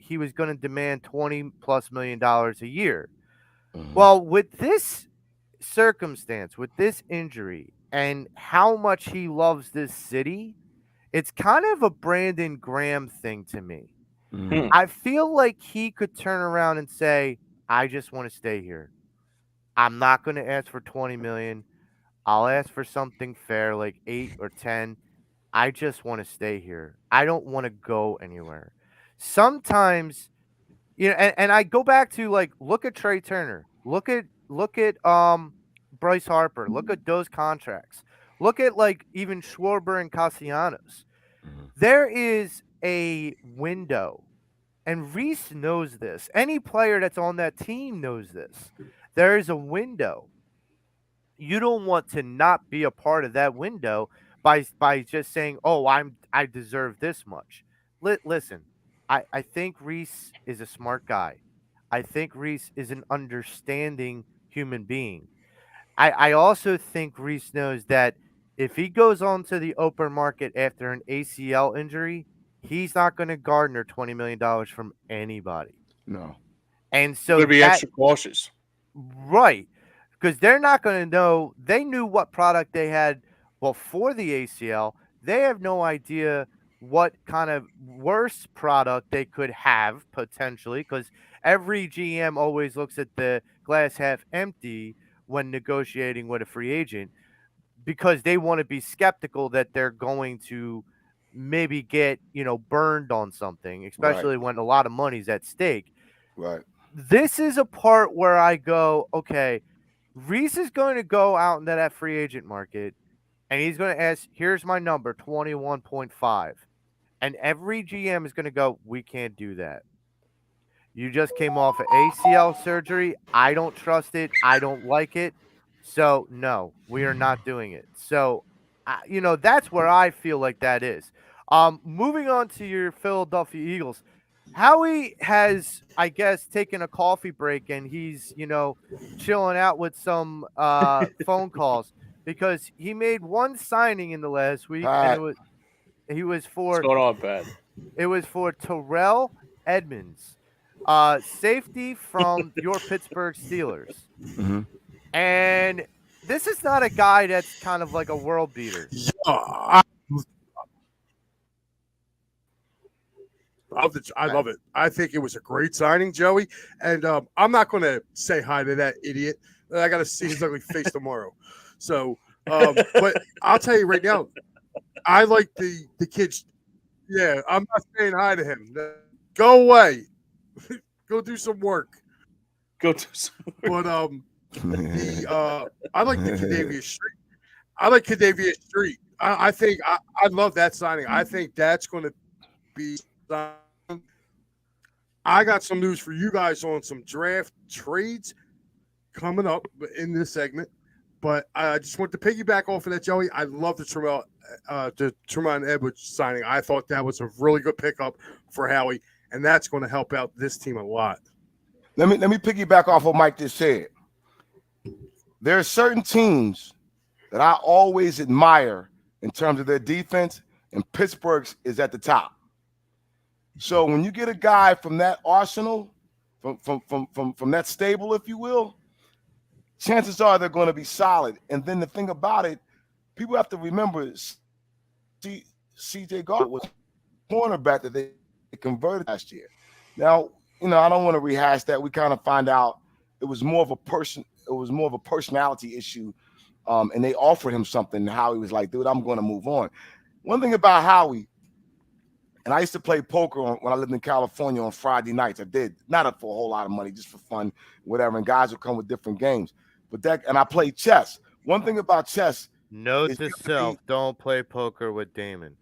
he was going to demand $20+ million a year. Mhm. Well, with this circumstance, with this injury, and how much he loves this city, it's kind of a Brandon Graham thing to me. Mhm. I feel like he could turn around and say, I just want to stay here. I'm not going to ask for 20 million. I'll ask for something fair, like 8 or 10. I just want to stay here. I don't want to go anywhere. Sometimes, and I go back to like look at Trey Turner, look at Bryce Harper, look at those contracts, look at like even Schwarber and Castellanos. Mhm. There is a window, and Reese knows this. Any player that's on that team knows this. There is a window. You don't want to not be a part of that window by just saying, "Oh, I deserve this much." Listen, I think Reese is a smart guy. I think Reese is an understanding human being. I also think Reese knows that if he goes on to the open market after an ACL injury, he's not going to garner $20 million from anybody. No. And I'm so gonna be that extra cautious. right, because they're not going to know. They knew what product they had But for the ACL, they have no idea what kind of worse product they could have potentially, because every GM always looks at the glass half empty when negotiating with a free agent, because they want to be skeptical that they're going to maybe get, burned on something, especially when a lot of money's at stake. Right. This is a part where I go, okay, Reese is going to go out into that free agent market and he's going to ask, here's my number, 21.5. And every GM is going to go, we can't do that. You just came off of ACL surgery. I don't trust it. I don't like it. So, no, we are not doing it. So, that's where I feel like that is. Moving on to your Philadelphia Eagles. Howie has, I guess, taken a coffee break and he's, chilling out with some phone calls because he made one signing in the last week, and What's going on, Pat? It was for Terrell Edmonds, safety from your Pittsburgh Steelers. Mm-hmm. And this is not a guy that's kind of like a world beater. I love it. I think it was a great signing, Joey. And I'm not going to say hi to that idiot. I got to see his ugly face tomorrow. So, but I'll tell you right now, I like the kids. Yeah, I'm not saying hi to him. Go away. Go do some work. But I like the Kadavius Street. I like Kadavius Street. I think I love that signing. I think that's going to be. I got some news for you guys on some draft trades coming up in this segment, but I just want to piggyback off of that, Joey. I love the Tremont Edwards signing. I thought that was a really good pickup for Howie, and that's going to help out this team a lot. Let me piggyback off what Mike just said. There are certain teams that I always admire in terms of their defense, and Pittsburgh's is at the top. So when you get a guy from that arsenal, from that stable, if you will, chances are they're going to be solid. And then the thing about it, people have to remember, C.J. Gardner was a cornerback that they converted last year. Now, I don't want to rehash that. We kind of find out it was more of a personality issue, and they offered him something. Howie was like, "Dude, I'm going to move on." One thing about Howie. And I used to play poker when I lived in California on Friday nights. I did, not for a whole lot of money, just for fun, whatever. And guys would come with different games. And I played chess. One thing about chess. Note to self, don't play poker with Damon.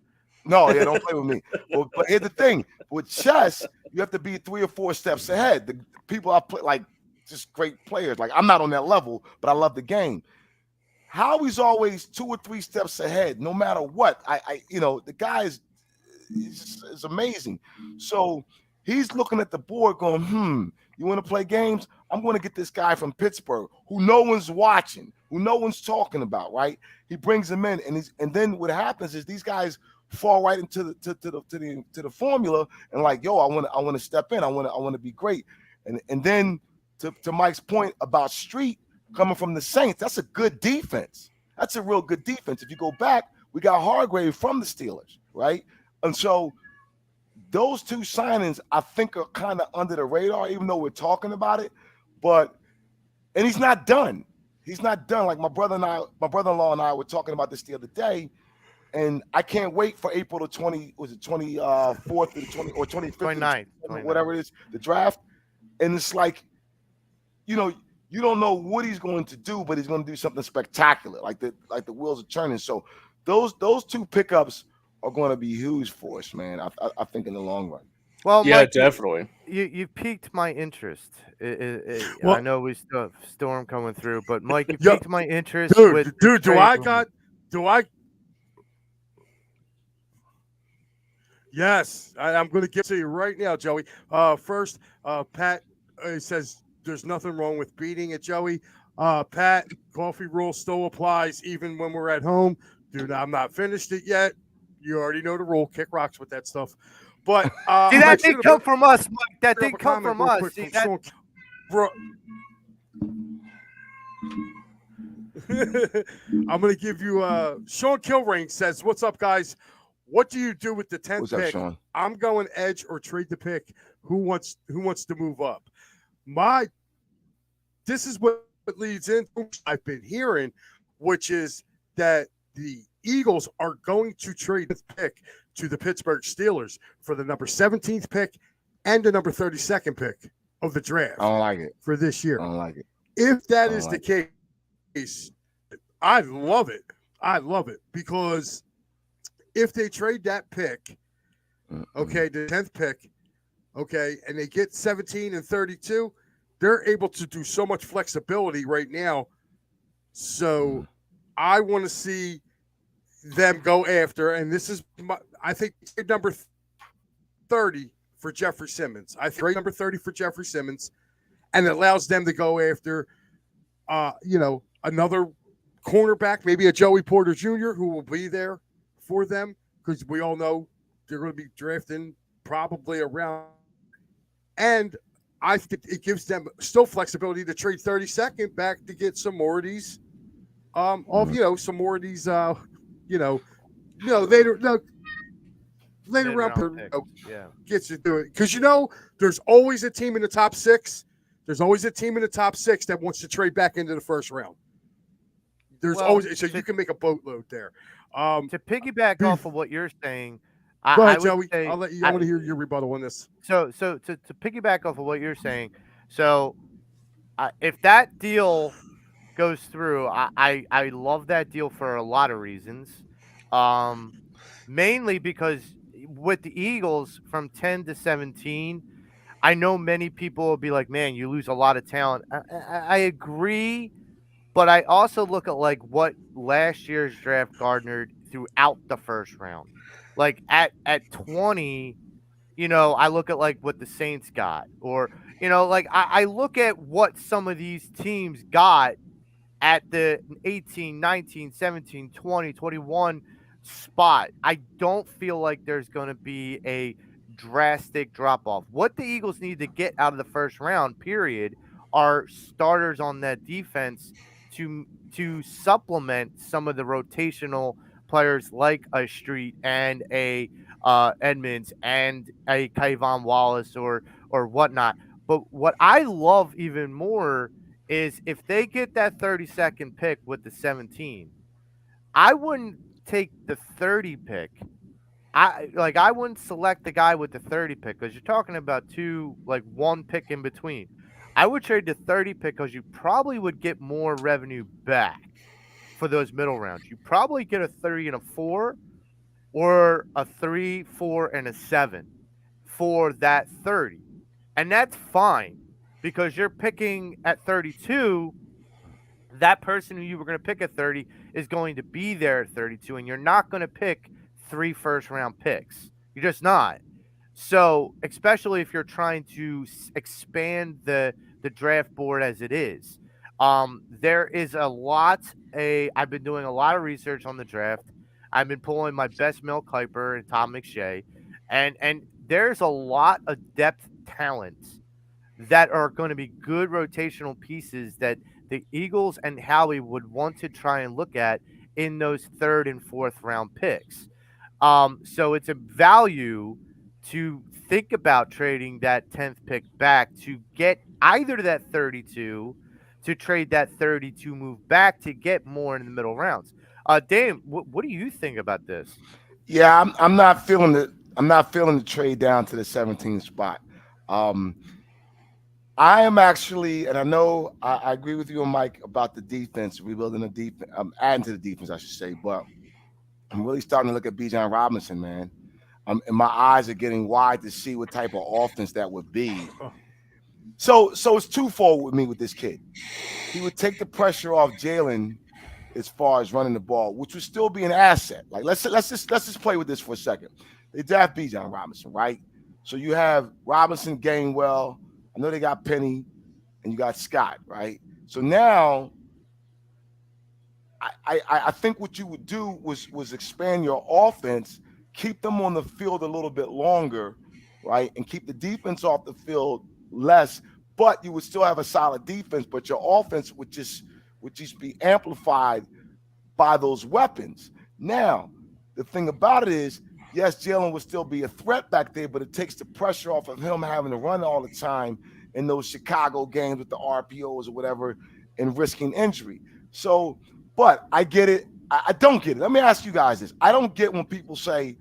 No, yeah, don't play with me. But here's the thing. With chess, you have to be 3 or 4 steps ahead. The people I play, like, just great players. Like, I'm not on that level, but I love the game. Howie's always 2 or 3 steps ahead, no matter what. The guy is... It's amazing. So he's looking at the board going, you want to play games? I'm going to get this guy from Pittsburgh who no one's watching, who no one's talking about, right? He brings him in, and then what happens is these guys fall right into the formula and like, yo, I want to step in. I want to be great. And then to Mike's point about Street coming from the Saints, that's a good defense. That's a real good defense. If you go back, we got Hargrave from the Steelers, right? And so those 2 signings, I think, are kind of under the radar, even though we're talking about it. And he's not done. He's not done. Like my brother-in-law and I were talking about this the other day, and I can't wait for April the 24th or the 25th, 29th, whatever it is, the draft. And it's like, you don't know what he's going to do, but he's going to do something spectacular, like the wheels are turning. So those 2 pickups are going to be huge for us, man. I think in the long run. Well, yeah, Mike, definitely. You piqued my interest. I know we still have storm coming through, but Mike, you piqued my interest. Dude, Yes, I'm going to give it to you right now, Joey. First, Pat says there's nothing wrong with beating it, Joey. Pat, coffee rule still applies even when we're at home. Dude, I'm not finished it yet. You already know the rule. Kick rocks with that stuff. But see, that didn't come from us, Mike. That didn't come from us. See, I'm going to give you Sean Kilrain says, "What's up, guys? What do you do with the 10th What's up, pick? Sean? I'm going edge or trade the pick. Who wants to move up? My this is what leads into I've been hearing, which is that the Eagles are going to trade the pick to the Pittsburgh Steelers for the number 17th pick and the number 32nd pick of the draft I don't like it. for this I year. don't like it. If I that don't is the like it. case, I love it. I love it because if they trade that pick, okay, the 10th pick, okay, and they get 17 and 32, they're able to do so much flexibility right now. So I want to see them go after, and this is, I think, number 30 for Jeffrey Simmons. I think number 30 for Jeffrey Simmons, and it allows them to go after, another cornerback, maybe a Joey Porter Jr., who will be there for them because we all know they're going to be drafting probably around. And I think it gives them still flexibility to trade 32nd back to get some more of these, some more of these, later round picks. Yeah. gets to do it because there's always a team in the top six. There's always a team in the top six that wants to trade back into the first round. There's always so you can make a boatload there. To piggyback off of what you're saying, go ahead, I would Joey. say, I'll let you. I want to hear your rebuttal on this. So to piggyback off of what you're saying, so if that deal goes through, I love that deal for a lot of reasons. Mainly because with the Eagles from 10 to 17, I know many people will be like, "Man, you lose a lot of talent." I agree, but I also look at like what last year's draft garnered throughout the first round. Like at 20, I look at like what the Saints got, or like I look at what some of these teams got at the 18, 19, 17, 20, 21 spot. I don't feel like there's going to be a drastic drop off. What the Eagles need to get out of the first round, period, are starters on that defense to supplement some of the rotational players like a Street and a Edmonds and a Kayvon Wallace or whatnot. But what I love even more is if they get that 32nd pick with the 17, I wouldn't take the 30 pick. I wouldn't select the guy with the 30 pick because you're talking about one pick in between. I would trade the 30 pick because you probably would get more revenue back for those middle rounds. You probably get a 3 and a 4 or a 3, 4, and a 7 for that 30. And that's fine because you're picking at 32. That person who you were going to pick at 30 is going to be there at 32, and you're not going to pick 3 first-round picks. You're just not. So, especially if you're trying to expand the draft board as it is, there is a lot. I've been doing a lot of research on the draft. I've been pulling my best Mel Kiper and Tom McShay, and there's a lot of depth talents that are going to be good rotational pieces that the Eagles and Howie would want to try and look at in those 3rd and 4th round picks. So it's a value to think about trading that 10th pick back to get either that 32 to trade that 32 move back to get more in the middle rounds. Dame, what do you think about this? Yeah, I'm not feeling it. I'm not feeling the trade down to the 17th spot. I am actually, and I know I agree with you and Mike about the defense, rebuilding the defense, adding to the defense, I should say. But I'm really starting to look at Bijan Robinson, man. And my eyes are getting wide to see what type of offense that would be. So it's twofold with me with this kid. He would take the pressure off Jalen as far as running the ball, which would still be an asset. Like let's just play with this for a second. They draft Bijan Robinson, right? So you have Robinson, Gainwell. I know they got Penny, and you got Scott, right? So now, I think what you would do was expand your offense, keep them on the field a little bit longer, right, and keep the defense off the field less. But you would still have a solid defense, but your offense would just would just be amplified by those weapons. Now, the thing about it is, yes, Jalen would still be a threat back there, but it takes the pressure off of him having to run all the time in those Chicago games with the RPOs or whatever and risking injury. So, but I get it. I don't get it. Let me ask you guys this. I don't get when people say,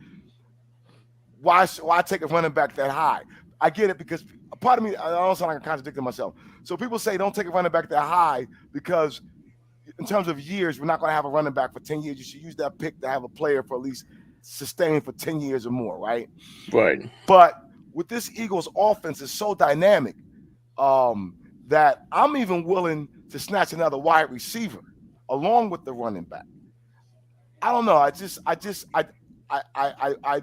why take a running back that high? I get it because a part of me, I don't sound like I'm contradicting myself. So people say don't take a running back that high because in terms of years, we're not going to have a running back for 10 years. You should use that pick to have a player for at least sustained for 10 years or more, right? Right. But with this Eagles offense, it's so dynamic that I'm even willing to snatch another wide receiver along with the running back. I don't know. I'd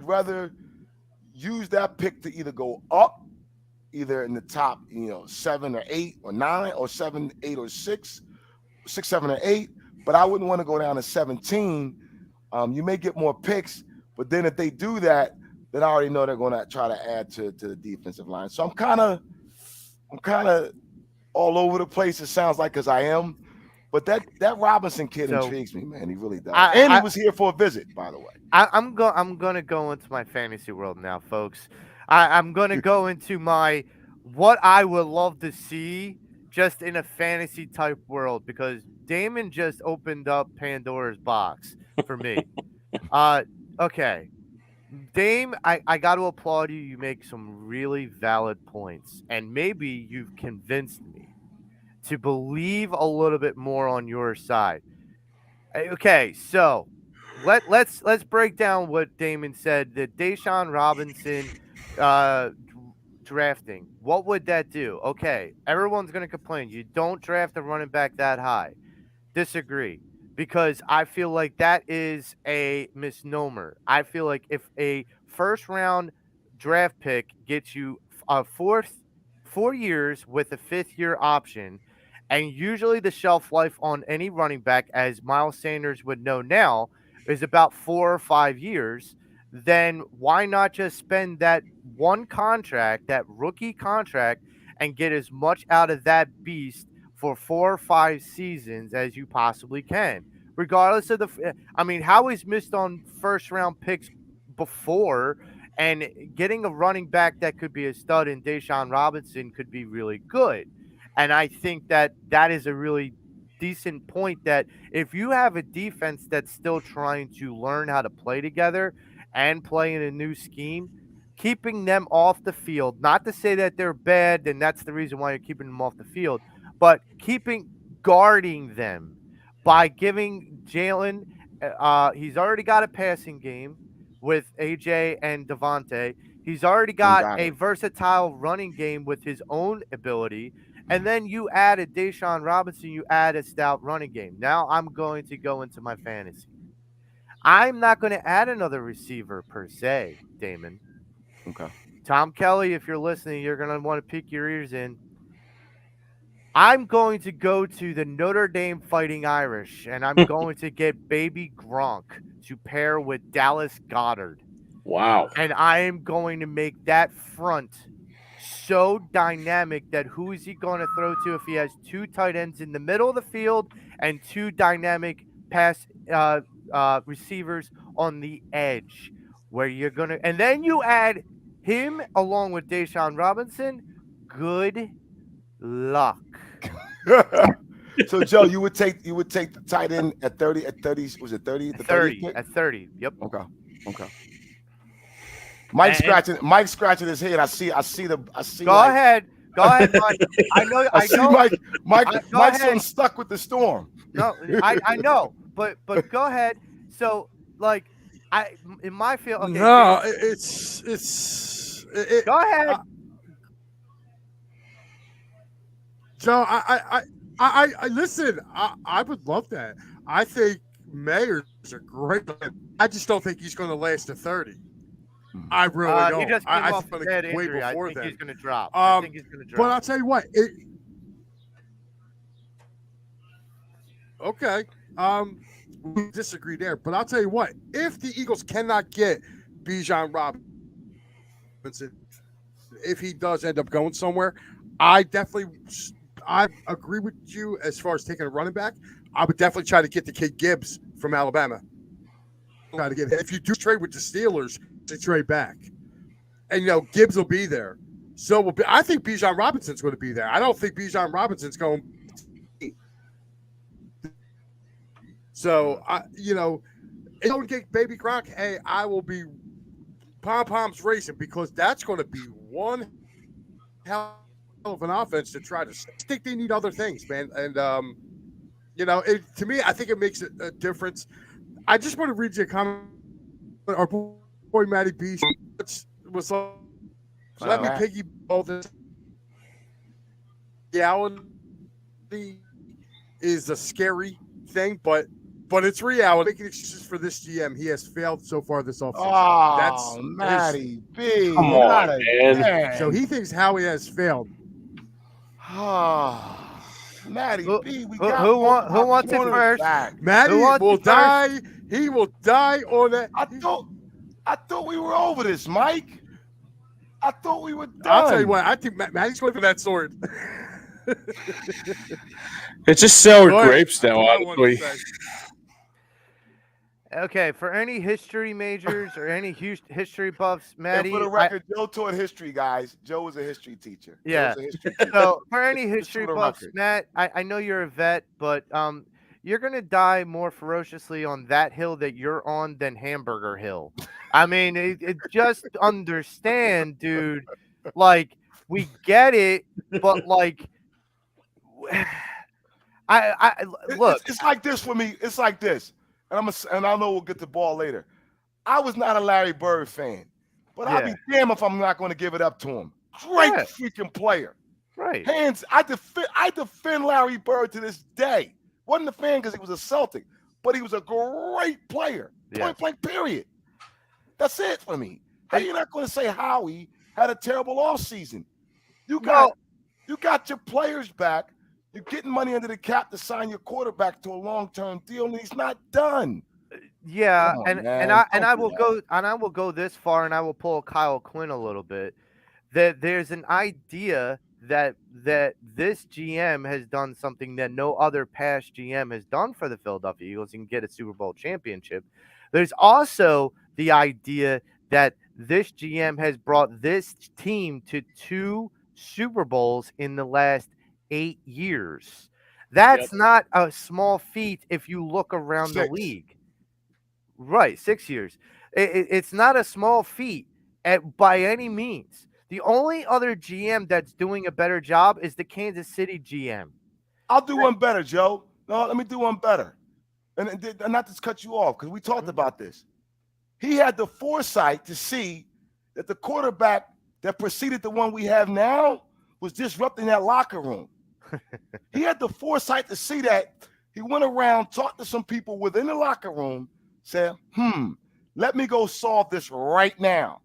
rather use that pick to either go up, either in the top, 7 or 8 or 9 or 7, 8 or 6, 6, 7 or 8. But I wouldn't want to go down to 17. You may get more picks, but then if they do that, then I already know they're going to try to add to the defensive line. So I'm kind of all over the place. It sounds like because I am. But that Robinson kid intrigues me, man. He really does. And he was here for a visit, by the way. I'm gonna go into my fantasy world now, folks. I'm gonna go into what I would love to see just in a fantasy type world, because Damon just opened up Pandora's box for me. Okay. Dame, I got to applaud you. You make some really valid points, and maybe you've convinced me to believe a little bit more on your side. Okay, so let's break down what Damon said. The Deshaun Robinson drafting. What would that do? Okay, everyone's gonna complain. You don't draft a running back that high. Disagree, because I feel like that is a misnomer. I feel like if a first round draft pick gets you a 4 years with a 5th-year option, and usually the shelf life on any running back, as Miles Sanders would know now, is about 4 or 5 years, then why not just spend that one contract, that rookie contract, and get as much out of that beast for 4 or 5 seasons as you possibly can, regardless of how he's missed on first round picks before, and getting a running back that could be a stud in Deshaun Robinson could be really good. And I think that is a really decent point, that if you have a defense that's still trying to learn how to play together and play in a new scheme, keeping them off the field, not to say that they're bad, and that's the reason why you're keeping them off the field, but guarding them by giving Jalen, he's already got a passing game with AJ and Devontae. He's already got a versatile running game with his own ability. And then you add a Deshaun Robinson, you add a stout running game. Now I'm going to go into my fantasy. I'm not going to add another receiver per se, Damon. Okay. Tom Kelly, if you're listening, you're going to want to peek your ears in. I'm going to go to the Notre Dame Fighting Irish, and I'm going to get baby Gronk to pair with Dallas Goedert. Wow. And I am going to make that front so dynamic that who is he going to throw to if he has 2 tight ends in the middle of the field and 2 dynamic pass receivers on the edge, where you're going to, and then you add him along with Deshaun Robinson. Good luck. So Joe, you would take the tight end at 30, was it 30? The 30 at 30. Yep. Okay. Mike's scratching his head. I see. Go ahead, Mike. I know. Mike's unstuck with the storm. No, I know, but go ahead. So, in my field. Okay, no, go ahead. Joe, I listen. I would love that. I think Mayer's a great man. I just don't think he's going to last to 30. I really don't. He just came off a bad injury. I think he's going to drop. But I'll tell you what. Okay. We disagree there. But I'll tell you what. If the Eagles cannot get Bijan Robinson, if he does end up going somewhere, I I agree with you as far as taking a running back. I would definitely try to get the kid Gibbs from Alabama. Try to get him. If you do trade with the Steelers, to trade back, and Gibbs will be there. So I think Bijan Robinson's going to be there. I don't think Bijan Robinson's going. So if don't get Baby Gronk, hey, I will be pom-poms racing because that's going to be one hell of an offense to try to. I think they need other things, man, and to me, I think it makes a difference. I just want to read you a comment. Our boy Matty B was like, let me piggy all this. Reality is a scary thing, but it's reality. Making excuses for this GM, he has failed so far this offseason. Oh, Matty B. Come on, man. So he thinks Howie has failed. Matty B. Who wants it first? Matty will die. He will die on that. I thought we were over this, Mike. I thought we were done. I'll tell you what. I think Matty's flipping that sword. It's just sour grapes now, honestly. Okay, for any history majors or any history buffs, Matty. And for the record, Joe taught history, guys. Joe was a history teacher. Yeah. So for any history buffs, Matt, I know you're a vet, but you're gonna die more ferociously on that hill that you're on than Hamburger Hill. I mean, it just understand, dude. Like, we get it, but like, I look. It's like this for me. It's like this. And I know we'll get the ball later. I was not a Larry Bird fan, but I'll be damned if I'm not going to give it up to him. Great freaking player. Right. I defend Larry Bird to this day. Wasn't a fan because he was a Celtic, but he was a great player. Point blank, period. That's it for me. How you not going to say Howie had a terrible offseason? You got your players back. You're getting money under the cap to sign your quarterback to a long-term deal, and he's not done. Yeah, I will go this far, and I will pull Kyle Quinn a little bit. That there's an idea that this GM has done something that no other past GM has done for the Philadelphia Eagles and get a Super Bowl championship. There's also the idea that this GM has brought this team to 2 Super Bowls in the last 8 years. That's not a small feat if you look around the league. Right, 6 years. It's not a small feat by any means. The only other GM that's doing a better job is the Kansas City GM. I'll do one better, Joe. No, let me do one better. And not to cut you off, because we talked about this. He had the foresight to see that the quarterback that preceded the one we have now was disrupting that locker room. He had the foresight to see that. He went around, talked to some people within the locker room, said, let me go solve this right now.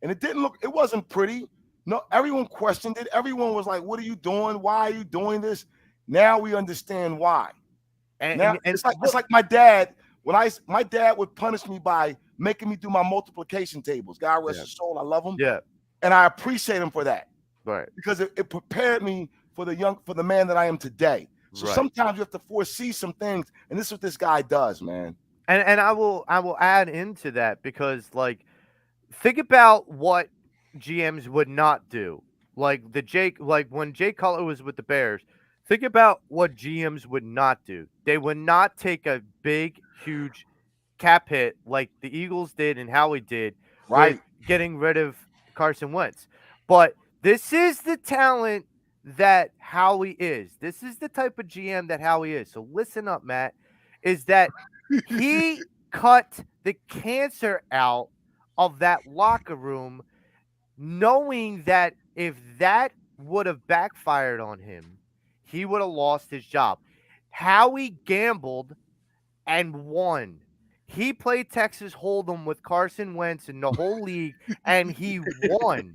And it wasn't pretty. No, everyone questioned it. Everyone was like, what are you doing? Why are you doing this? Now we understand why. It's like my dad. My dad would punish me by making me do my multiplication tables. God rest his soul. I love him. Yeah. And I appreciate him for that. Right. Because it prepared me for the man that I am today. So sometimes you have to foresee some things, and this is what this guy does, man. And I will add into that because, like, think about what GMs would not do. Like when Jay Cutler was with the Bears, think about what GMs would not do. They would not take a big, huge cap hit like the Eagles did and Howie did, right? Getting rid of Carson Wentz. But this is the talent that Howie is. This is the type of GM that Howie is. So listen up, Matt, is that he cut the cancer out of that locker room, knowing that if that would have backfired on him, he would have lost his job. Howie gambled and won. He played Texas Hold'em with Carson Wentz in the whole league, and he won.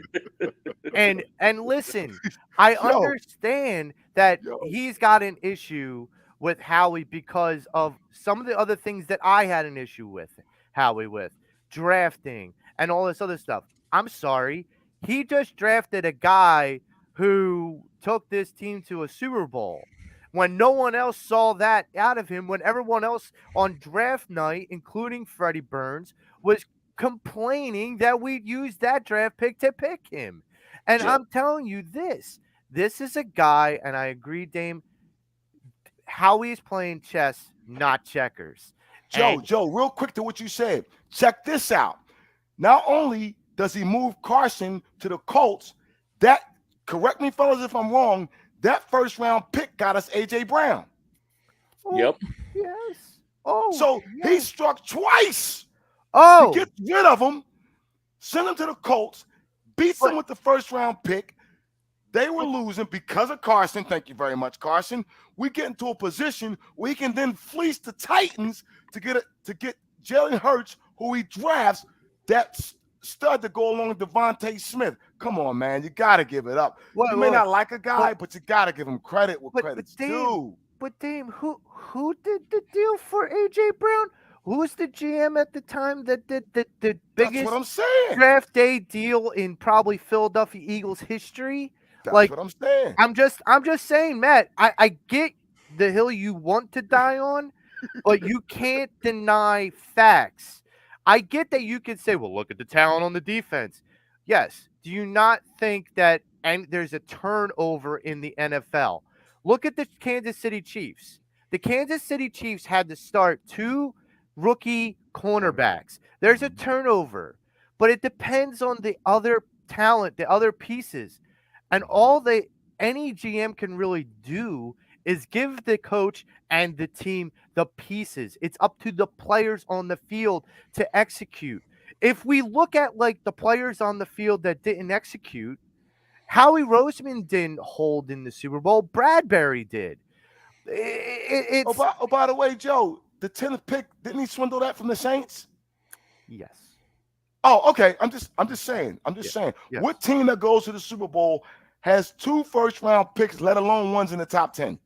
And listen, I understand that he's got an issue with Howie because of some of the other things that I had an issue with Howie with, drafting and all this other stuff. I'm sorry. He just drafted a guy who took this team to a Super Bowl when no one else saw that out of him, when everyone else on draft night, including Freddie Burns, was complaining that we'd use that draft pick to pick him. And Joe. I'm telling you this is a guy, and I agree, Dame, Howie's playing chess, not checkers. Joe, real quick to what you said. Check this out. Not only does he move Carson to the Colts, correct me, fellas, if I'm wrong, that first round pick got us A.J. Brown. Oh, Yep. yes. Oh, So yes. he struck twice. Oh, To get rid of him, send him to the Colts, beats them with the first round pick. They were losing because of Carson. Thank you very much, Carson. We get into a position where he can then fleece the Titans to get Jalen Hurts, who he drafts, that stud to go along with Devontae Smith. Come on, man. You got to give it up. You may not like a guy, but you got to give him credit where credit's due. But Dame, who did the deal for A.J. Brown? Who was the GM at the time that did the That's biggest what I'm saying. draft day deal in probably Philadelphia Eagles history? That's like, what I'm saying. I'm just saying, Matt, I get the hill you want to die on, but you can't deny facts. I get that you can say, well, look at the talent on the defense. Yes. Do you not think that there's a turnover in the NFL? Look at the Kansas City Chiefs. The Kansas City Chiefs had to start 2 rookie cornerbacks. There's a turnover, but it depends on the other talent, the other pieces. And any GM can really do is give the coach and the team the pieces. It's up to the players on the field to execute. If we look at like the players on the field that didn't execute, Howie Roseman didn't hold in the Super Bowl. Bradbury did. By the way, Joe, the 10th pick, didn't he swindle that from the Saints? Yes. Oh, okay. I'm just saying. Saying. Yes. What team that goes to the Super Bowl has 2 first-round picks, let alone ones in the top 10?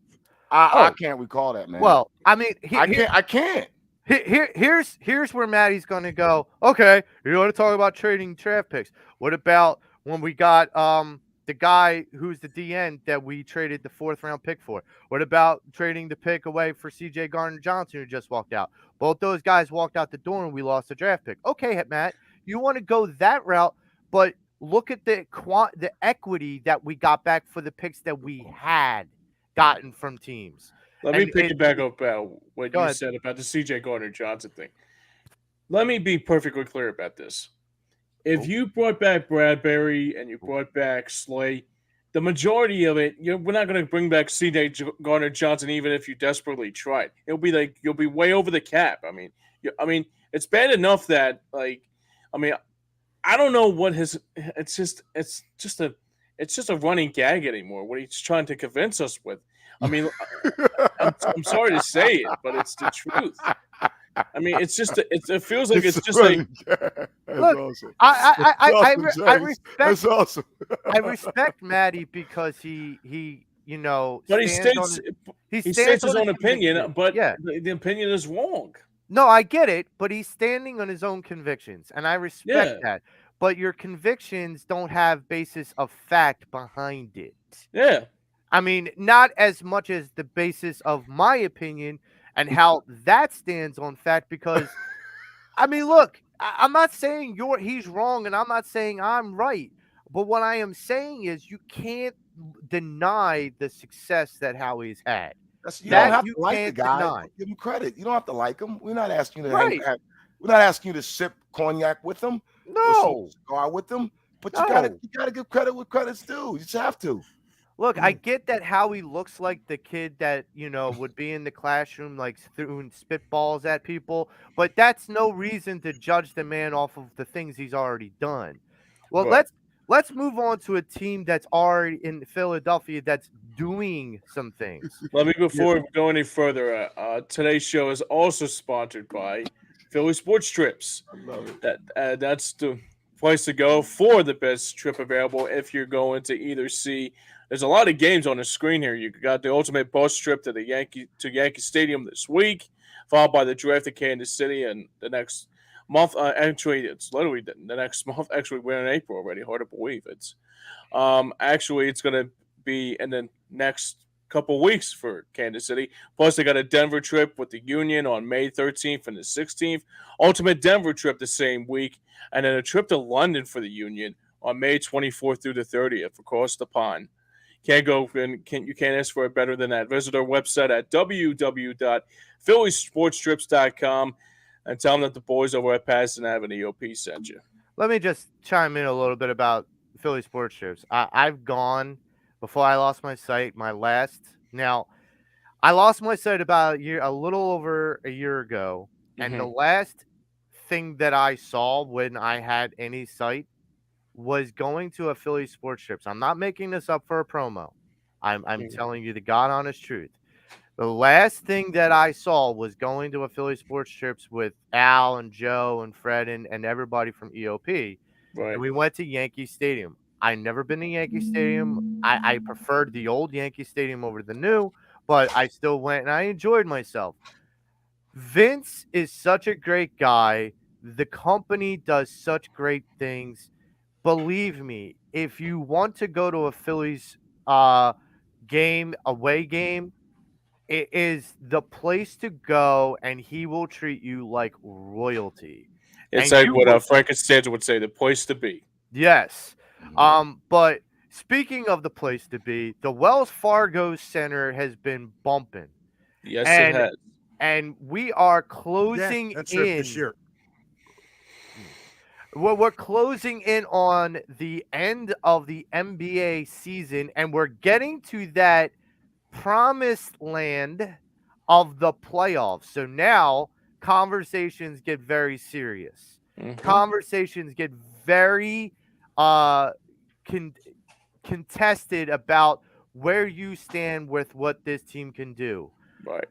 I can't recall that, man. Well, I mean, I can't. Here's where Maddie's going to go. Okay, you want to talk about trading draft picks? What about when we got the guy who's the DN that we traded the 4th round pick for? What about trading the pick away for C.J. Gardner-Johnson, who just walked out? Both those guys walked out the door, and we lost the draft pick. Okay, Matt, you want to go that route, but look at the equity that we got back for the picks that we had gotten from teams. Let me pick it back up about what you said about the C.J. Gardner-Johnson thing. Let me be perfectly clear about this. If you brought back Bradbury and you brought back Slay, the majority of it, we're not going to bring back C.J. Gardner-Johnson even if you desperately tried. It'll be like you'll be way over the cap. I mean, it's bad enough that I don't know what it's just a running gag anymore. What he's trying to convince us with. I mean, I'm sorry to say it, but it's the truth. I mean, it feels like it's just like. Look, awesome. I respect. That's awesome. I respect Maddie because he But he states his own opinion, but the opinion is wrong. No, I get it, but he's standing on his own convictions, and I respect that. But your convictions don't have basis of fact behind it. Yeah. I mean, not as much as the basis of my opinion and how that stands on fact, because, I mean, look, I'm not saying he's wrong, and I'm not saying I'm right. But what I am saying is you can't deny the success that Howie's had. You don't have to like the guy. Give him credit. You don't have to like him. We're not asking you to we're not asking you to sip cognac with him. No. Cigar with them. But you gotta give credit where credit's due. You just have to. Look, I get that Howie looks like the kid that, would be in the classroom, like throwing spitballs at people, but that's no reason to judge the man off of the things he's already done. Well, let's move on to a team that's already in Philadelphia that's doing some things. Let me, before we go any further, today's show is also sponsored by Philly Sports Trips. That's the place to go for the best trip available if you're going to either see. There's a lot of games on the screen here. You got the ultimate bus trip to Yankee Stadium this week, followed by the draft to Kansas City and the next month. Actually, it's literally the next month. Actually, we're in April already. Hard to believe. Actually, it's going to be in the next couple weeks for Kansas City. Plus, they got a Denver trip with the Union on May 13th and the 16th. Ultimate Denver trip the same week, and then a trip to London for the Union on May 24th through the 30th across the pond. You can't ask for it better than that. Visit our website at www.phillysportstrips.com and tell them that the boys over at Pattison Ave EOP sent you. Let me just chime in a little bit about Philly sports trips. I've gone before I lost my sight. Now I lost my sight about a little over a year ago, and the last thing that I saw when I had any sight was going to a Philly sports trips. I'm not making this up for a promo. I'm telling you the God honest truth. The last thing that I saw was going to a Philly sports trips with Al and Joe and Fred and everybody from EOP. Right. And we went to Yankee Stadium. I never been to Yankee Stadium. I preferred the old Yankee Stadium over the new, but I still went and I enjoyed myself. Vince is such a great guy. The company does such great things. Believe me, if you want to go to a Phillies away game, it is the place to go, and he will treat you like royalty. It's And like you what will, Frank Costanza would say, the place to be. yes. But speaking of the place to be, the Wells Fargo Center has been bumping. Yes, it And has. and we are Yeah, closing that trip this in. year. We're closing in on the end of the NBA season, and we're getting to that promised land of the playoffs. So now conversations get very serious. Conversations get very uh contested about where you stand with what this team can do. Right.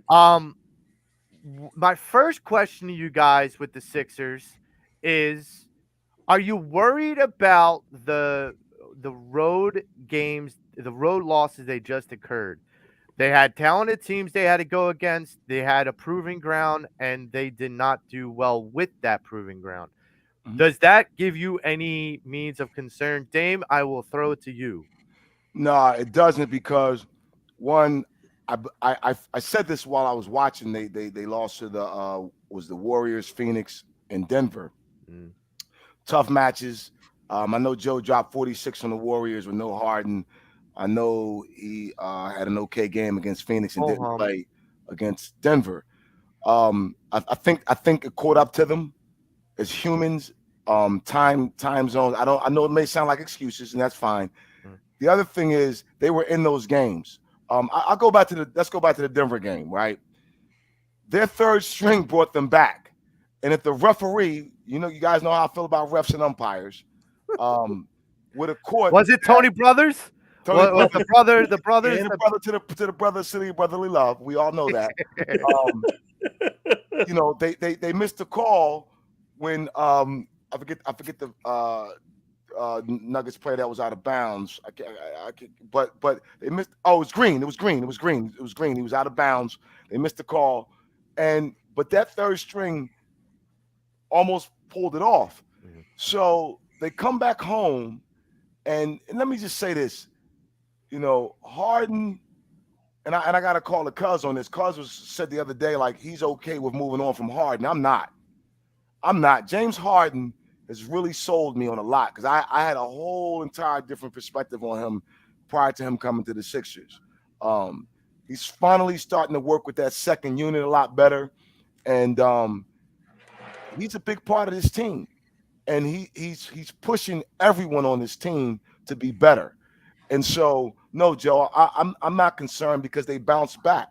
My first question to you guys with the Sixers is, are you worried about the road games, the road losses they just occurred? They had talented teams they had to go against. They had a proving ground, and they did not do well with that proving ground. Does that give you any means of concern? Dame, I will throw it to you. No, it doesn't, because one, I said this while I was watching. They lost to the Warriors, Phoenix, and Denver. Tough matches. I know Joe dropped 46 on the Warriors with no Harden. I know he had an okay game against Phoenix and didn't play against Denver. I think it caught up to them as humans. Time zones. I know it may sound like excuses, and that's fine. The other thing is they were in those games. Let's go back to the Denver game, right? Their third string brought them back. And if the referee, you guys know how I feel about refs and umpires, would have caught. Was it Tony Brothers? Was the brothers? The brother to the brother, city of brotherly love. We all know that. They missed the call when I forget the Nuggets player that was out of bounds. But they missed. Oh, it was Green. It was Green. He was out of bounds. They missed the call, but that third string almost pulled it off. So they come back home, and let me just say this, Harden, and I got to call the Cuz on this. Cuz said the other day, like, he's okay with moving on from Harden. I'm not. James Harden has really sold me on a lot, because I had a whole entire different perspective on him prior to him coming to the Sixers. He's finally starting to work with that second unit a lot better, and he's a big part of this team, and he's pushing everyone on this team to be better. And so, no, Joe, I'm not concerned, because they bounce back.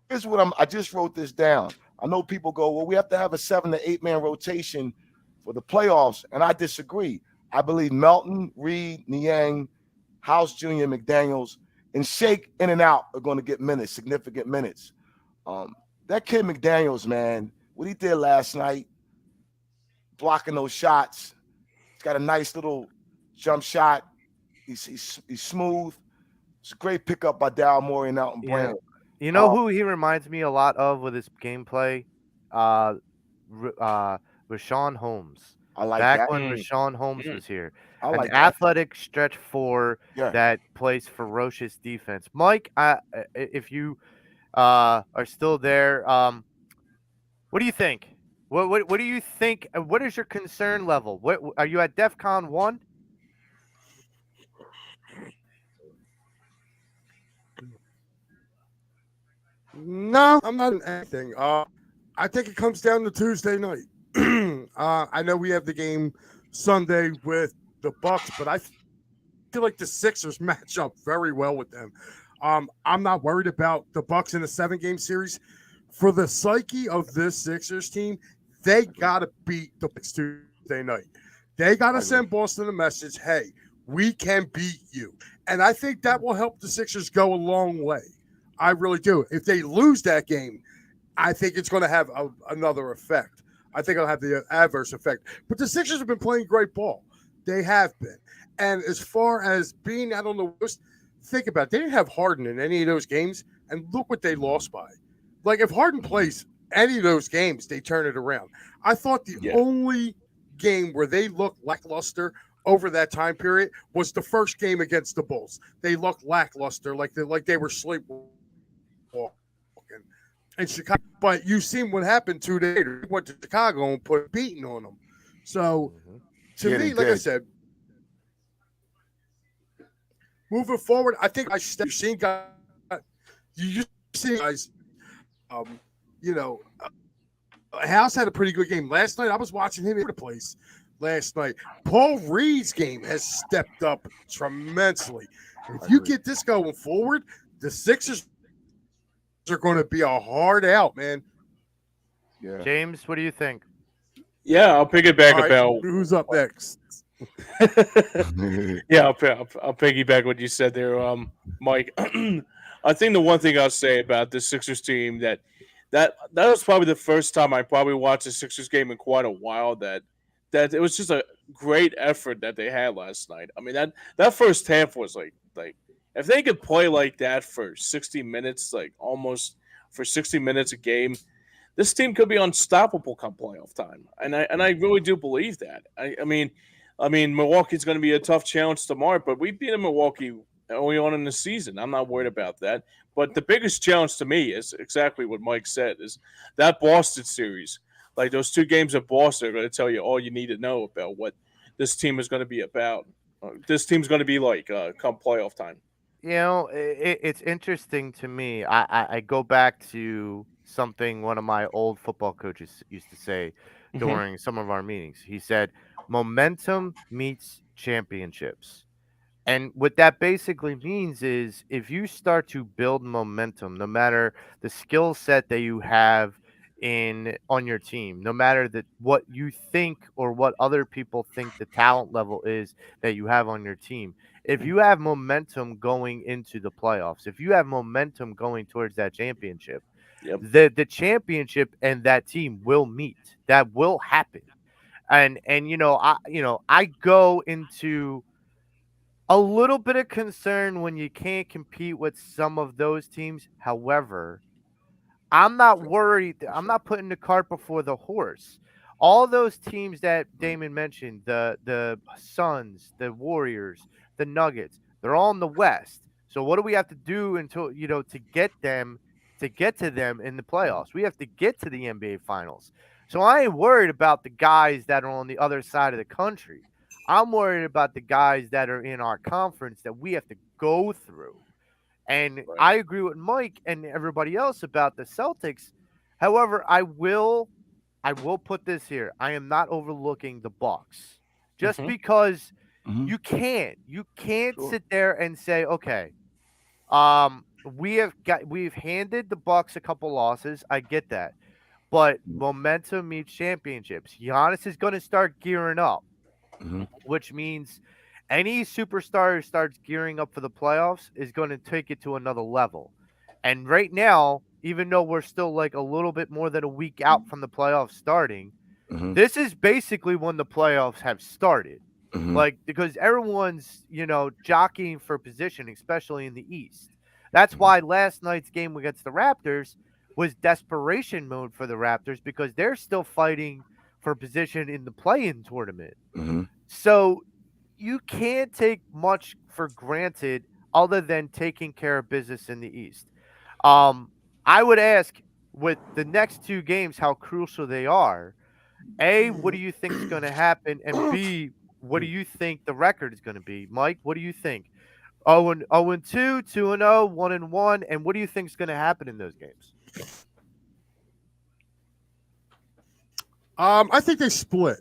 Here's what I just wrote this down. I know people go, well, we have to have a 7 to 8 man rotation for the playoffs, and I disagree. I believe Melton, Reed, Niang, House Jr., McDaniels, and Shake in and out are going to get minutes, significant minutes. That kid McDaniels, man, what he did last night, blocking those shots. He's got a nice little jump shot. He's smooth. It's a great pickup by Daryl Morey and Elton Brand. You know who he reminds me a lot of with his gameplay? Rashawn Holmes. I like Back that. when Mm, Rashawn Holmes mm. was here. I An like that. athletic stretch four Yeah. that plays ferocious defense. Mike, if you are still there, what do you think? What do you think? What is your concern level? What are you at DEFCON 1? No, I'm not in anything. I think it comes down to Tuesday night. I know we have the game Sunday with the Bucks, but I feel like the Sixers match up very well with them. I'm not worried about the Bucks in a 7-game series. For the psyche of this Sixers team, they gotta beat the Bucks Tuesday night. They gotta I send agree. Boston a message, hey, we can beat you. And I think that will help the Sixers go a long way. I really do. If they lose that game, I think it's going to have another effect. I think it'll have the adverse effect. But the Sixers have been playing great ball. They have been. And as far as being out on the West, think about it. They didn't have Harden in any of those games, and look what they lost by. Like, if Harden plays any of those games, they turn it around. I thought the Yeah. only game where they looked lackluster over that time period was the first game against the Bulls. They looked lackluster, like they were sleepwalking in Chicago. But you seen what happened 2 days later. He went to Chicago and put a beating on them. So to Yeah, me, they like I did. said, moving forward, I think you've seen guys, you see guys, um, you know, House had a pretty good game last night. I was watching him in the place last night. Paul Reed's game has stepped up tremendously. If you Agree. get this going forward, the Sixers are going to be a hard out, man. Yeah. James, what do you think? Yeah, I'll piggyback All right, about. who's up next? Yeah, I'll piggyback what you said there, Mike. I think the one thing I'll say about this Sixers team that was probably the first time I probably watched a Sixers game in quite a while. That it was just a great effort that they had last night. I mean that first half was like if they could play like that for 60 minutes, like almost for 60 minutes a game, this team could be unstoppable come playoff time. And I really do believe that. I mean, Milwaukee's going to be a tough challenge tomorrow, but we beat Milwaukee early on in the season. I'm not worried about that. But the biggest challenge to me is exactly what Mike said: is that Boston series. Like those 2 games at Boston are going to tell you all you need to know about what this team is going to be about. This team's going to be like come playoff time. It's interesting to me. I go back to something one of my old football coaches used to say Mhm. during some of our meetings. He said, momentum meets championships. And what that basically means is if you start to build momentum, no matter the skill set that you have in on your team, no matter that what you think or what other people think the talent level is that you have on your team, if you have momentum going into the playoffs, if you have momentum going towards that championship, Yep. the championship and that team will meet. That will happen. And I go into a little bit of concern when you can't compete with some of those teams. However, I'm not worried. I'm not putting the cart before the horse. All those teams that Damon mentioned, the Suns, the Warriors, the Nuggets, they're all in the West. So what do we have to do until to get to them in the playoffs? We have to get to the NBA finals. So I ain't worried about the guys that are on the other side of the country. I'm worried about the guys that are in our conference that we have to go through. And Right. I agree with Mike and everybody else about the Celtics. However, I will put this here. I am not overlooking the Bucks. Just Mhm. because Mhm. you can't Sure. sit there and say, okay, we've handed the Bucks a couple losses. I get that. But momentum meets championships. Giannis is going to start gearing up, Mhm. which means any superstar who starts gearing up for the playoffs is going to take it to another level. And right now, even though we're still like a little bit more than a week out from the playoffs starting, Mhm. this is basically when the playoffs have started. Mhm. Like, because everyone's, jockeying for position, especially in the East. That's why last night's game against the Raptors was desperation mode for the Raptors because they're still fighting for position in the play-in tournament. Mm-hmm. So you can't take much for granted other than taking care of business in the East. I would ask with the next two games how crucial they are. A, what do you think is going to happen? And B, what do you think the record is going to be? Mike, what do you think? 0-2, 2-0, 1-1, and what do you think is going to happen in those games? I think they split,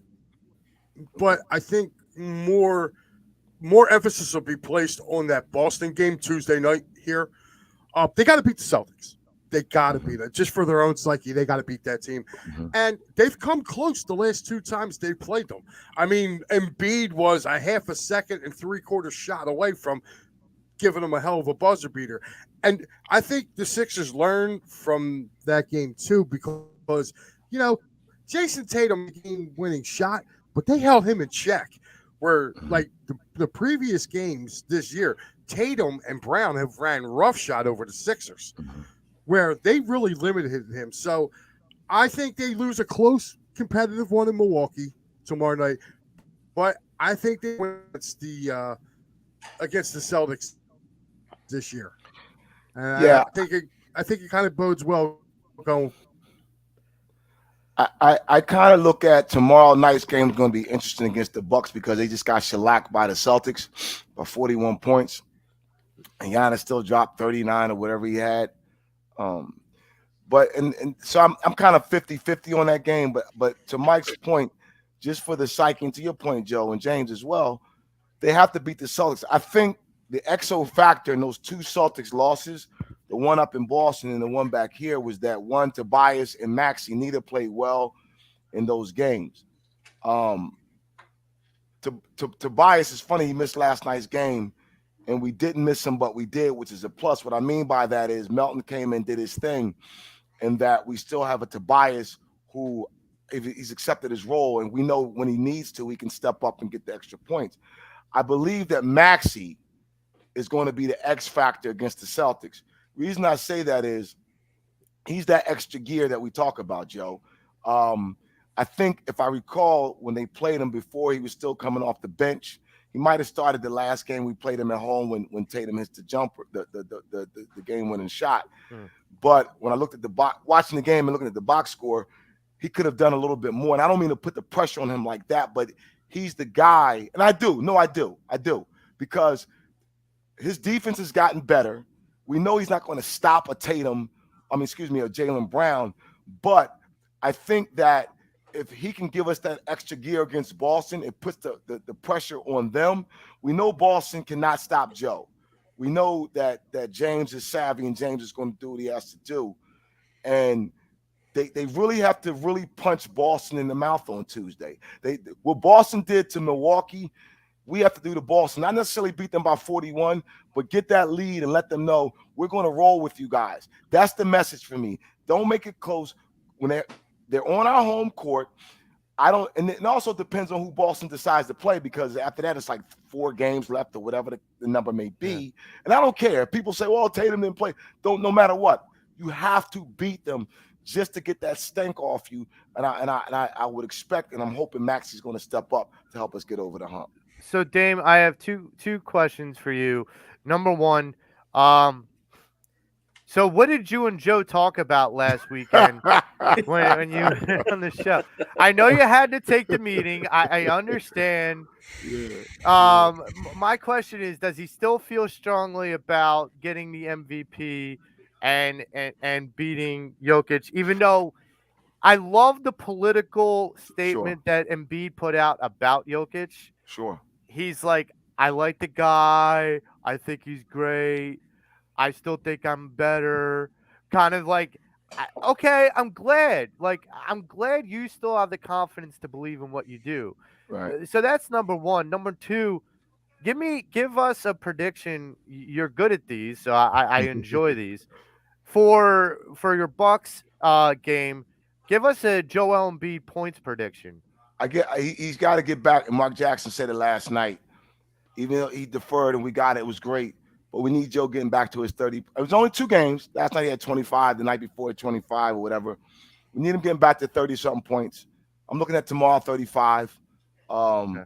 but I think more emphasis will be placed on that Boston game Tuesday night here. They got to beat the Celtics. They got to beat it just for their own psyche. They got to beat that team, and they've come close the last two times they played them. I mean, Embiid was a half a second and 3/4 shot away from giving them a hell of a buzzer beater, and I think the Sixers learned from that game too because Jason Tatum game-winning shot, but they held him in check. Where like the previous games this year, Tatum and Brown have ran roughshod over the Sixers, where they really limited him. So I think they lose a close competitive one in Milwaukee tomorrow night, but I think they win against the Celtics this year. Yeah, I think it kind of bodes well going. I kind of look at tomorrow night's game is going to be interesting against the Bucks because they just got shellacked by the Celtics by 41 points, and Giannis still dropped 39 or whatever he had. But so I'm kind of 50-50 on that game. But to Mike's point, just for the psyche, and to your point, Joe and James as well, they have to beat the Celtics. I think the XO factor in those two Celtics losses, the one up in Boston and the one back here, was that one, Tobias and Maxey neither played well in those games. Tobias is funny. He missed last night's game, and we didn't miss him, but we did, which is a plus. What I mean by that is Melton came and did his thing, and that we still have a Tobias who, if he's accepted his role, and we know when he needs to, he can step up and get the extra points. I believe that Maxey is going to be the X factor against the Celtics. The reason I say that is he's that extra gear that we talk about, Joe. I think if I recall when they played him before, he was still coming off the bench. He might have started the last game we played him at home when Tatum hits the jumper, the game-winning shot. But when I looked at the box, watching the game and looking at the box score, he could have done a little bit more. And I don't mean to put the pressure on him like that, but he's the guy. And I do, because his defense has gotten better. We know he's not going to stop a Jaylen Brown. But I think that if he can give us that extra gear against Boston, it puts the pressure on them. We know Boston cannot stop Joe. We know that James is savvy and James is going to do what he has to do. And they really have to really punch Boston in the mouth on Tuesday. What Boston did to Milwaukee, we have to do to Boston. Not necessarily beat them by 41, but get that lead and let them know we're going to roll with you guys. That's the message for me. Don't make it close when they're on our home court. And it also depends on who Boston decides to play, because after that it's like 4 games left or whatever the number may be. Yeah. And I don't care. People say, well, Tatum didn't play. No matter what, you have to beat them just to get that stink off you. And I would expect, and I'm hoping Maxey's going to step up to help us get over the hump. So, Dame, I have two questions for you. Number one, so what did you and Joe talk about last weekend when you were on the show? I know you had to take the meeting. I understand. Yeah. My question is, does he still feel strongly about getting the MVP and beating Jokic, even though I love the political statement that Embiid put out about Jokic? Sure. He's like, I like the guy. I think he's great. I still think I'm better. Kind of like, okay, I'm glad. Like, I'm glad you still have the confidence to believe in what you do. Right. So that's number one. Number two, give us a prediction. You're good at these, so I enjoy these. For your Bucks game, give us a Joel Embiid points prediction. He's got to get back. And Mark Jackson said it last night. Even though he deferred and we got it, it was great. But we need Joe getting back to his 30. It was only 2 games. Last night he had 25. The night before 25 or whatever. We need him getting back to 30-something points. I'm looking at tomorrow 35. Um, Okay.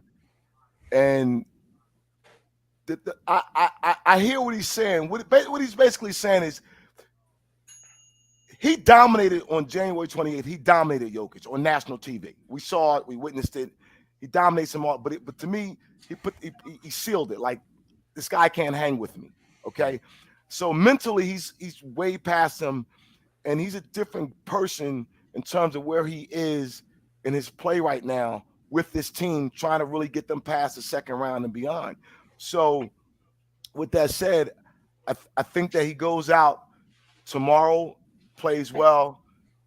and I hear what he's saying. What he's basically saying is he dominated on January 28th. He dominated Jokic on national TV. We saw it. We witnessed it. He dominates him all. But to me, he sealed it. Like, this guy can't hang with me. Okay, so mentally he's way past him, and he's a different person in terms of where he is in his play right now with this team, trying to really get them past the second round and beyond. So, with that said, I think that he goes out tomorrow, plays well.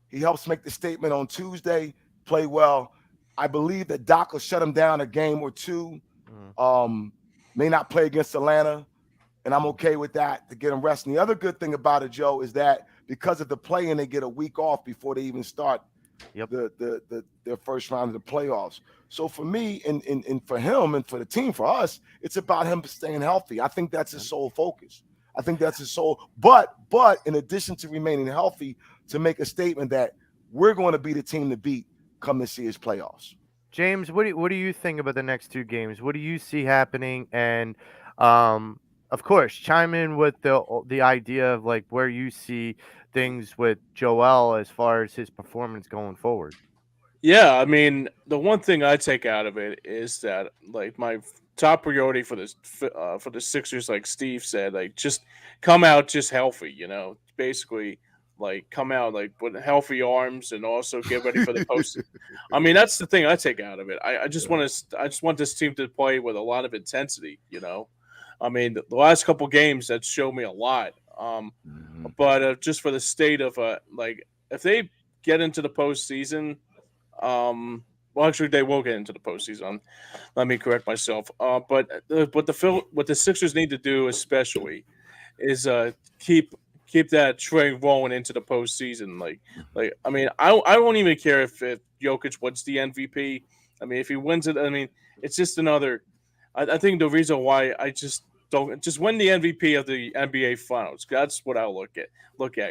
He helps make the statement on Tuesday, play well. I believe that Doc will shut him down a game or two. Mhm. May not play against Atlanta, and I'm okay with that to get him rest. And the other good thing about it, Joe, is that because of the play-in, they get a week off before they even start Yep. their first round of the playoffs. So for me and for him and for the team, for us, it's about him staying healthy. I think that's his sole focus. I think that's his sole. But in addition to remaining healthy, to make a statement that we're going to be the team to beat come this year's playoffs. James, what do you think about the next two games? What do you see happening? And of course, chime in with the idea of like where you see things with Joel as far as his performance going forward. Yeah, I mean, the one thing I take out of it is that like my top priority for the Sixers, like Steve said, like just come out just healthy. Basically like come out like with healthy arms and also get ready for the post. I mean, that's the thing I take out of it. I just want this team to play with a lot of intensity. I mean, the last couple games that showed me a lot. But just for the state of like if they get into the postseason. Well, actually, they will get into the postseason. Let me correct myself. What the Sixers need to do, especially, is keep that train rolling into the postseason. Like I mean, I won't even care if Jokic wins the MVP. I mean, if he wins it, I mean, it's just another. I think the reason why I just win the MVP of the NBA Finals. That's what I'll look at.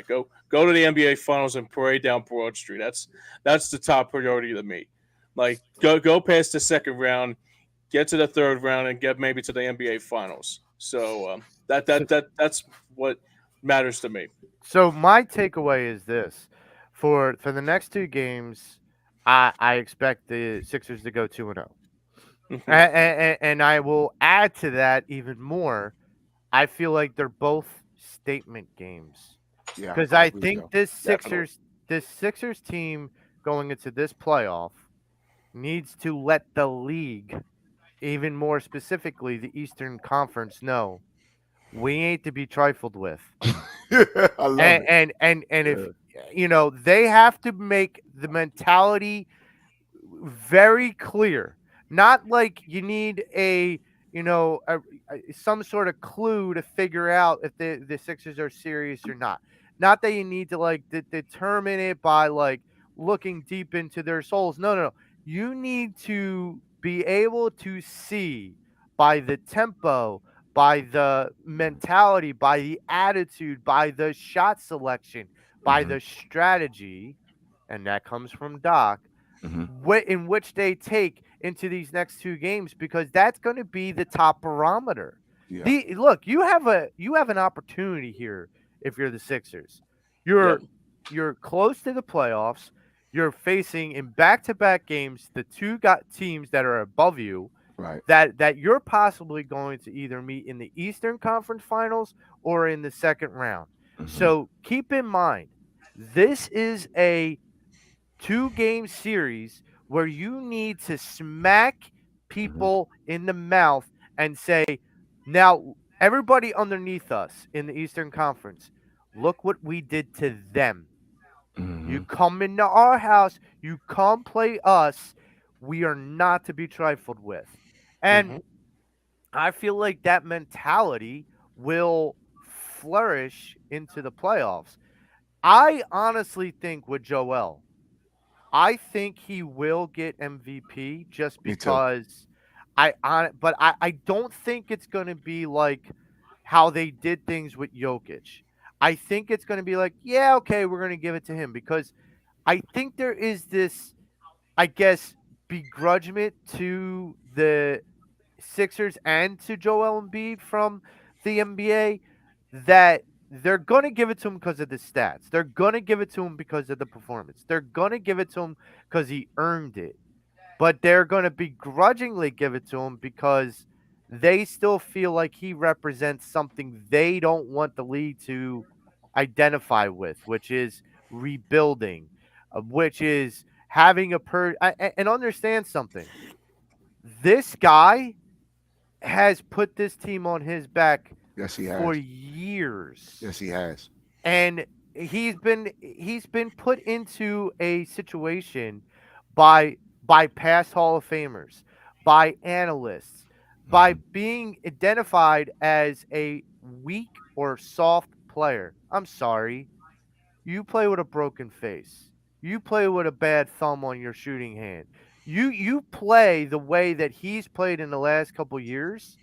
Go to the NBA Finals and parade down Broad Street. That's the top priority to me. Like go past the second round, get to the third round, and get maybe to the NBA Finals. So that's what matters to me. So my takeaway is this: for the next two games, I expect the Sixers to go 2-0. Mhm. And I will add to that even more. I feel like they're both statement games Yeah, because I I agree, think Joe. Definitely. this Sixers team going into this playoff needs to let the league, even more specifically the Eastern Conference, know we ain't to be trifled with. I love it. And if they have to make the mentality very clear. Not like you need some sort of clue to figure out if the Sixers are serious or not. Not that you need to like determine it by like looking deep into their souls. No, no, no. You need to be able to see by the tempo, by the mentality, by the attitude, by the shot selection, by Mhm, the strategy, and that comes from Doc mhm. in which they take into these next two games because that's going to be the top barometer. Yeah. The look, you have an opportunity here if you're the Sixers. Yep. You're close to the playoffs. You're facing in back-to-back games the two got teams that are above you Right. that you're possibly going to either meet in the Eastern Conference Finals or in the second round. Mhm, So keep in mind, this is a two-game series where you need to smack mhm, people in the mouth and say, now, everybody underneath us in the Eastern Conference, look what we did to them. You mhm, come into our house, you come play us. We are not to be trifled with. And Hmm. I feel like that mentality will flourish into the playoffs. I honestly think with Joel, I think he will get MVP just Me too. because I don't think it's going to be like how they did things with Jokic. I think it's going to be like, yeah, okay, we're going to give it to him because I think there is this I guess, begrudgment to the Sixers and to Joel Embiid from the NBA that they're going to give it to him because of the stats. They're going to give it to him because of the performance. They're going to give it to him because he earned it. But they're going to begrudgingly give it to him because they still feel like he represents something they don't want the league to identify with, which is rebuilding, which is having and understand something. This guy has put this team on his back Yes, he for has. years. Yes, he has. And he's been put into a situation by past Hall of Famers, by analysts, by being identified as a weak or soft player. I'm sorry. You play with a broken face. You play with a bad thumb on your shooting hand. You play the way that he's played in the last couple years.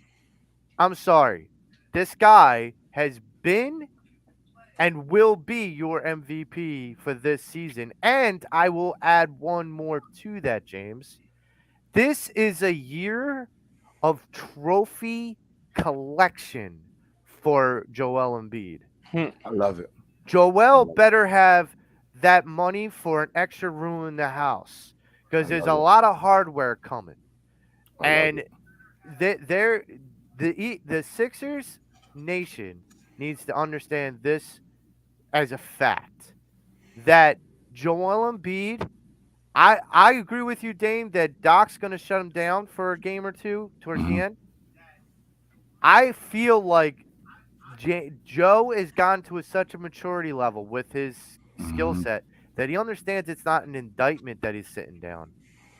I'm sorry. This guy has been and will be your MVP for this season. And I will add one more to that, James. This is a year of trophy collection for Joel Embiid. I love it. Joel better have that money for an extra room in the house because I there's love a it. lot of hardware coming. I love And it. the Sixers nation needs to understand this as a fact that Joel Embiid. I agree with you, Dame, that Doc's going to shut him down for a game or two towards the Mhm. end. I feel like Joe has gotten to such a maturity level with his skill Mhm. set that he understands it's not an indictment that he's sitting down,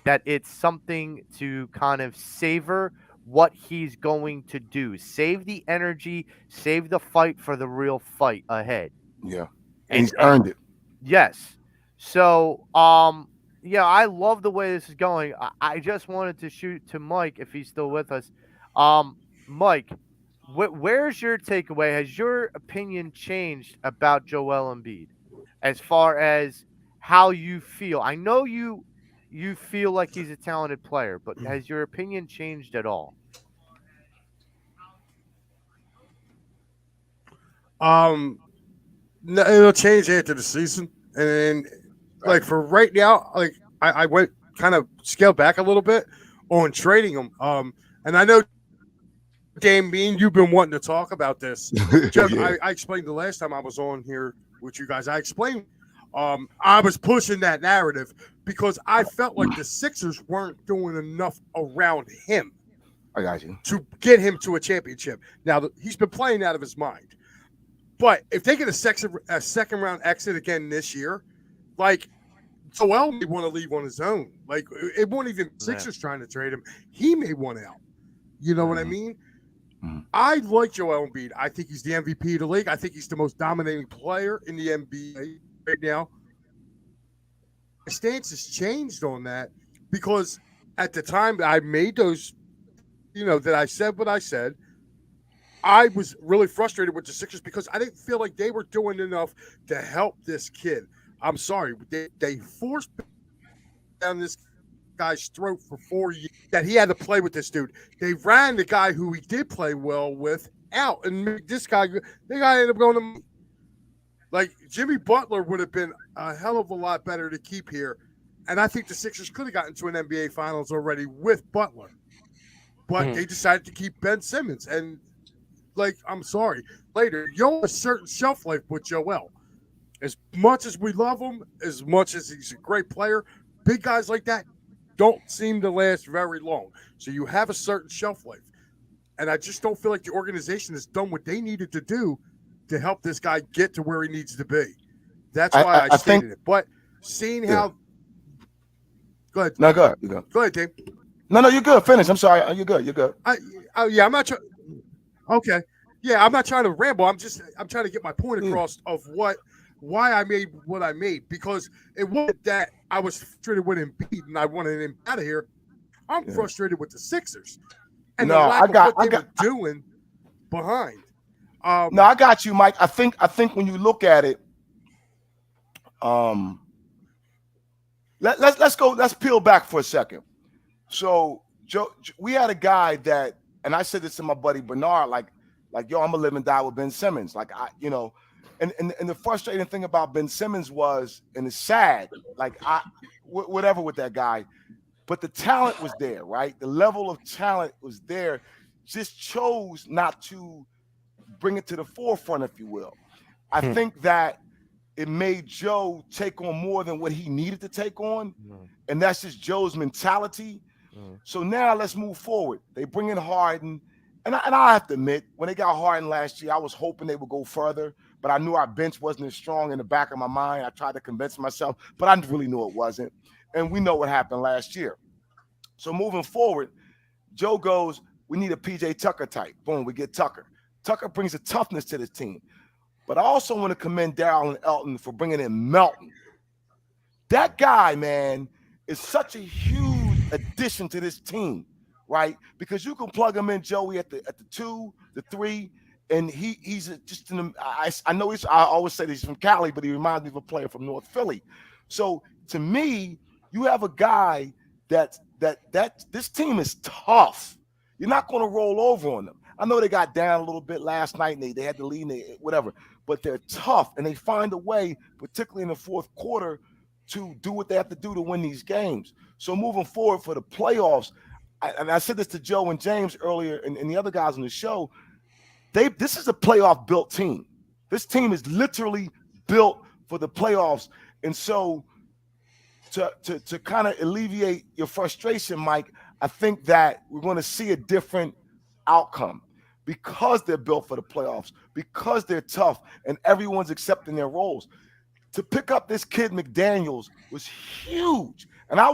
that it's something to kind of savor what he's going to do, save the energy, save the fight for the real fight ahead. Yeah, and And he's earned it. yes. So, yeah, I love the way this is going. I just wanted to shoot to Mike if he's still with us. Mike, where's your takeaway? Has your opinion changed about Joel Embiid as far as how you feel? I know you feel like he's a talented player, but has your opinion changed at all? No, it'll change after the season, and like for right now, like I went kind of scaled back a little bit on trading him. And I know, Dame, me and you've been wanting to talk about this. Just, Yeah. I explained the last time I was on here with you guys. I explained I was pushing that narrative because I felt like the Sixers weren't doing enough around him I got you. to get him to a championship. Now he's been playing out of his mind. But if they get a second round exit again this year, like Joel may want to leave on his own. Like it won't even Sixers trying to trade him. He may want out. You know what I mean? Mhm. I like Joel Embiid. I think he's the MVP of the league. I think he's the most dominating player in the NBA right now. My stance has changed on that because at the time that I made those, that I said what I said, I was really frustrated with the Sixers because I didn't feel like they were doing enough to help this kid. I'm sorry, they forced down this guy's throat for 4 years that he had to play with this dude. They ran the guy who he did play well with out and made this guy. The guy ended up going to like Jimmy Butler would have been a hell of a lot better to keep here, and I think the Sixers could have gotten to an NBA Finals already with Butler, but they decided to keep Ben Simmons and. Like, I'm sorry. Later, you have a certain shelf life with Joel. As much as we love him, as much as he's a great player, big guys like that don't seem to last very long. So you have a certain shelf life. And I just don't feel like the organization has done what they needed to do to help this guy get to where he needs to be. That's why I stated think, it. But seeing how go ahead. No, go ahead. You go. Go ahead, Dave. No, you're good. Finish. I'm sorry. You're good. You're good. Yeah, I'm not trying. Okay. Yeah, I'm not trying to ramble. I'm trying to get my point across of why I made what I made because it wasn't that I was frustrated with Embiid and I wanted him out of here. I'm frustrated with the Sixers and the lack of what they were doing behind. No, I got you, Mike. I think when you look at it, let's go. Let's peel back for a second. So Joe, we had a guy that, and I said this to my buddy Bernard, like yo, I'm gonna live and die with Ben Simmons. Like and the frustrating thing about Ben Simmons was, and it's sad, like whatever with that guy, but the talent was there, right? The level of talent was there, just chose not to bring it to the forefront, if you will. I think that it made Joe take on more than what he needed to take on, and that's just Joe's mentality. So now let's move forward. They bring in Harden, and I have to admit, when they got Harden last year, I was hoping they would go further, but I knew our bench wasn't as strong in the back of my mind. I tried to convince myself, but I really knew it wasn't. And we know what happened last year. So moving forward, Joe goes, we need a PJ Tucker type. Boom, we get Tucker. Tucker brings a toughness to this team. But I also want to commend Darrell and Elton for bringing in Melton. That guy, man, is such a huge addition to this team, right? Because you can plug him in, Joey, at the 2, the 3, and he's just I know I always say he's from Cali, but he reminds me of a player from North Philly. So to me, you have a guy that this team is tough. You're not going to roll over on them. I know they got down a little bit last night and they had to lead, whatever, but they're tough and they find a way, particularly in the fourth quarter, to do what they have to do to win these games. So moving forward for the playoffs, and I said this to Joe and James earlier and the other guys on the show, this is a playoff built team. This team is literally built for the playoffs. And so to kind of alleviate your frustration, Mike, I think that we're going to see a different outcome because they're built for the playoffs, because they're tough and everyone's accepting their roles. To pick up this kid McDaniels was huge. And I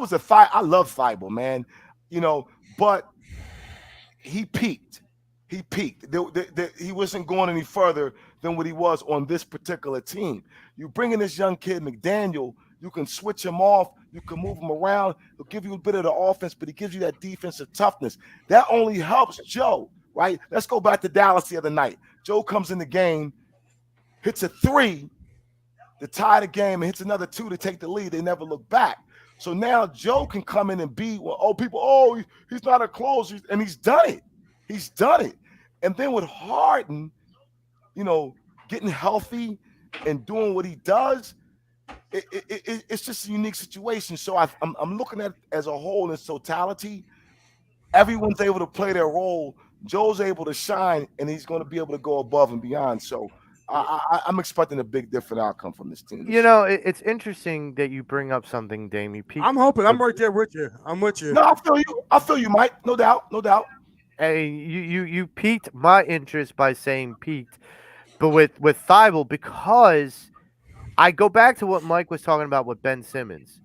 love Thibault, man, but he peaked. He peaked. He wasn't going any further than what he was on this particular team. You bring in this young kid, McDaniel, you can switch him off, you can move him around, he'll give you a bit of the offense, but he gives you that defensive toughness. That only helps Joe, right? Let's go back to Dallas the other night. Joe comes in the game, hits a 3 to tie the game, and hits another 2 to take the lead. They never look back. So now Joe can come in and be, he's not a closer, and he's done it. He's done it. And then with Harden, getting healthy and doing what he does, it's just a unique situation. So I'm looking at it as a whole in its totality. Everyone's able to play their role. Joe's able to shine, and he's going to be able to go above and beyond. So I'm expecting a big different outcome from this team. It's interesting that you bring up something, Damie. I'm hoping I'm right there with you. I'm with you. No, I feel you, Mike. No doubt. Hey, you piqued my interest by saying piqued, but with Thibault, because I go back to what Mike was talking about with Ben Simmons.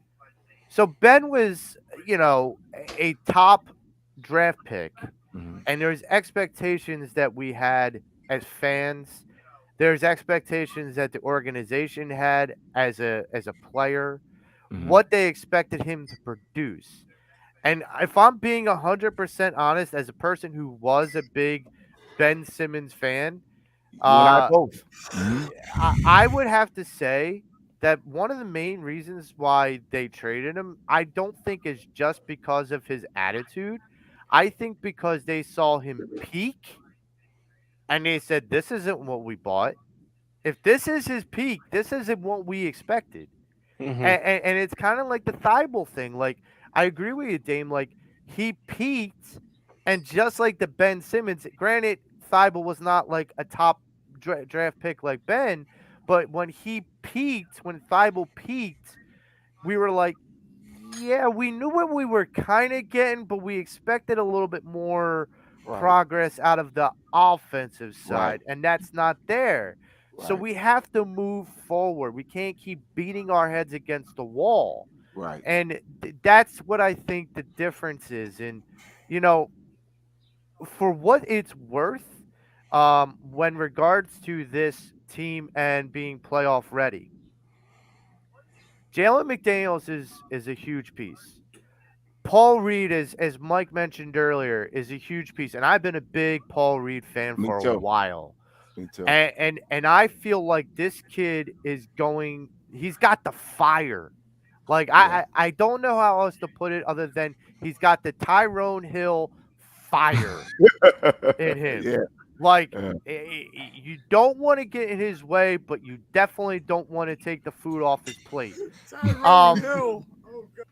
So Ben was, a top draft pick, and there's expectations that we had as fans. There's expectations that the organization had as a player, what they expected him to produce. And if I'm being 100% honest, as a person who was a big Ben Simmons fan, I both. I would have to say that one of the main reasons why they traded him, I don't think is just because of his attitude. I think because they saw him peak and they said, this isn't what we bought. If this is his peak, this isn't what we expected. And it's kind of like the Thibault thing. Like, I agree with you, Dame. Like, he peaked, and just like the Ben Simmons, granted, Thibault was not like a top draft pick like Ben, but when Thibault peaked, we were like, yeah, we knew what we were kind of getting, but we expected a little bit more progress out of the offensive side, and that's not there. So we have to move forward. We can't keep beating our heads against the wall. Right. And that's what I think the difference is. And, for what it's worth, when regards to this team and being playoff ready, Jalen McDaniels is a huge piece. Paul Reed, as Mike mentioned earlier, is a huge piece. And I've been a big Paul Reed fan for a while. Me too. And I feel like this kid he's got the fire. Like I don't know how else to put it other than he's got the Tyrone Hill fire in him. Yeah. Like Yeah. you don't want to get in his way, but you definitely don't want to take the food off his plate. Tyrone Hill. Oh, God.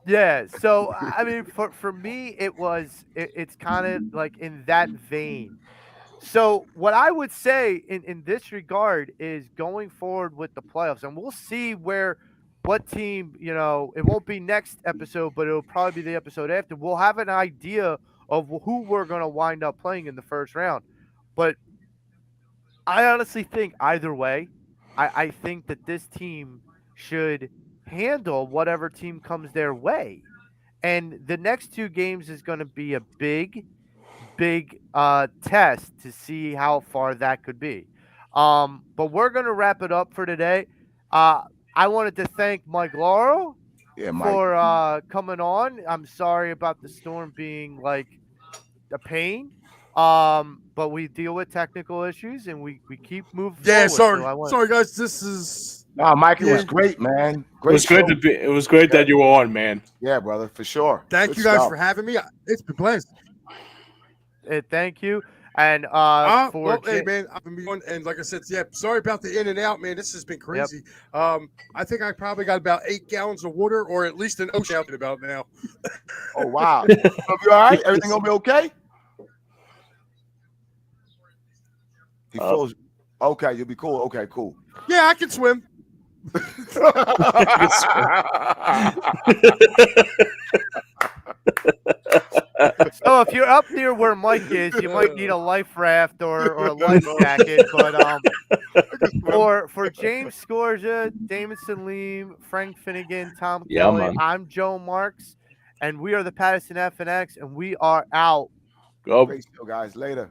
Yeah, so I mean, for me, it's kind of like in that vein. So what I would say in this regard is going forward with the playoffs, and we'll see what team, it won't be next episode, but it'll probably be the episode after. We'll have an idea of who we're going to wind up playing in the first round. But I honestly think either way, I think that this team should handle whatever team comes their way. And the next two games is going to be a big test to see how far that could be. But we're going to wrap it up for today. I wanted to thank Mike Laurel for coming on. I'm sorry about the storm being like a pain. But we deal with technical issues and we keep moving Yeah, forward. sorry guys. This is Mike, it was great, man. Great. It was great that you were on, man. Yeah, brother, for sure. Thank you guys for having me. It's been blessed. Thank you. And hey man, I've been on, and like I said, sorry about the in and out, man. This has been crazy. Yep. I think I probably got about 8 gallons of water, or at least an ocean out about now. Oh wow. You all right? Everything gonna be okay? He froze. Okay, you'll be cool. Okay, cool. Yeah, I can swim. So if you're up near where Mike is, you might need a life raft or a life jacket. But for James Scorgia, Damon Leem, Frank Finnegan, Tom Kelly, I'm Joe Marks, and we are the Pattison Ave Phanatics, and we are out. Go, great show, guys. Later.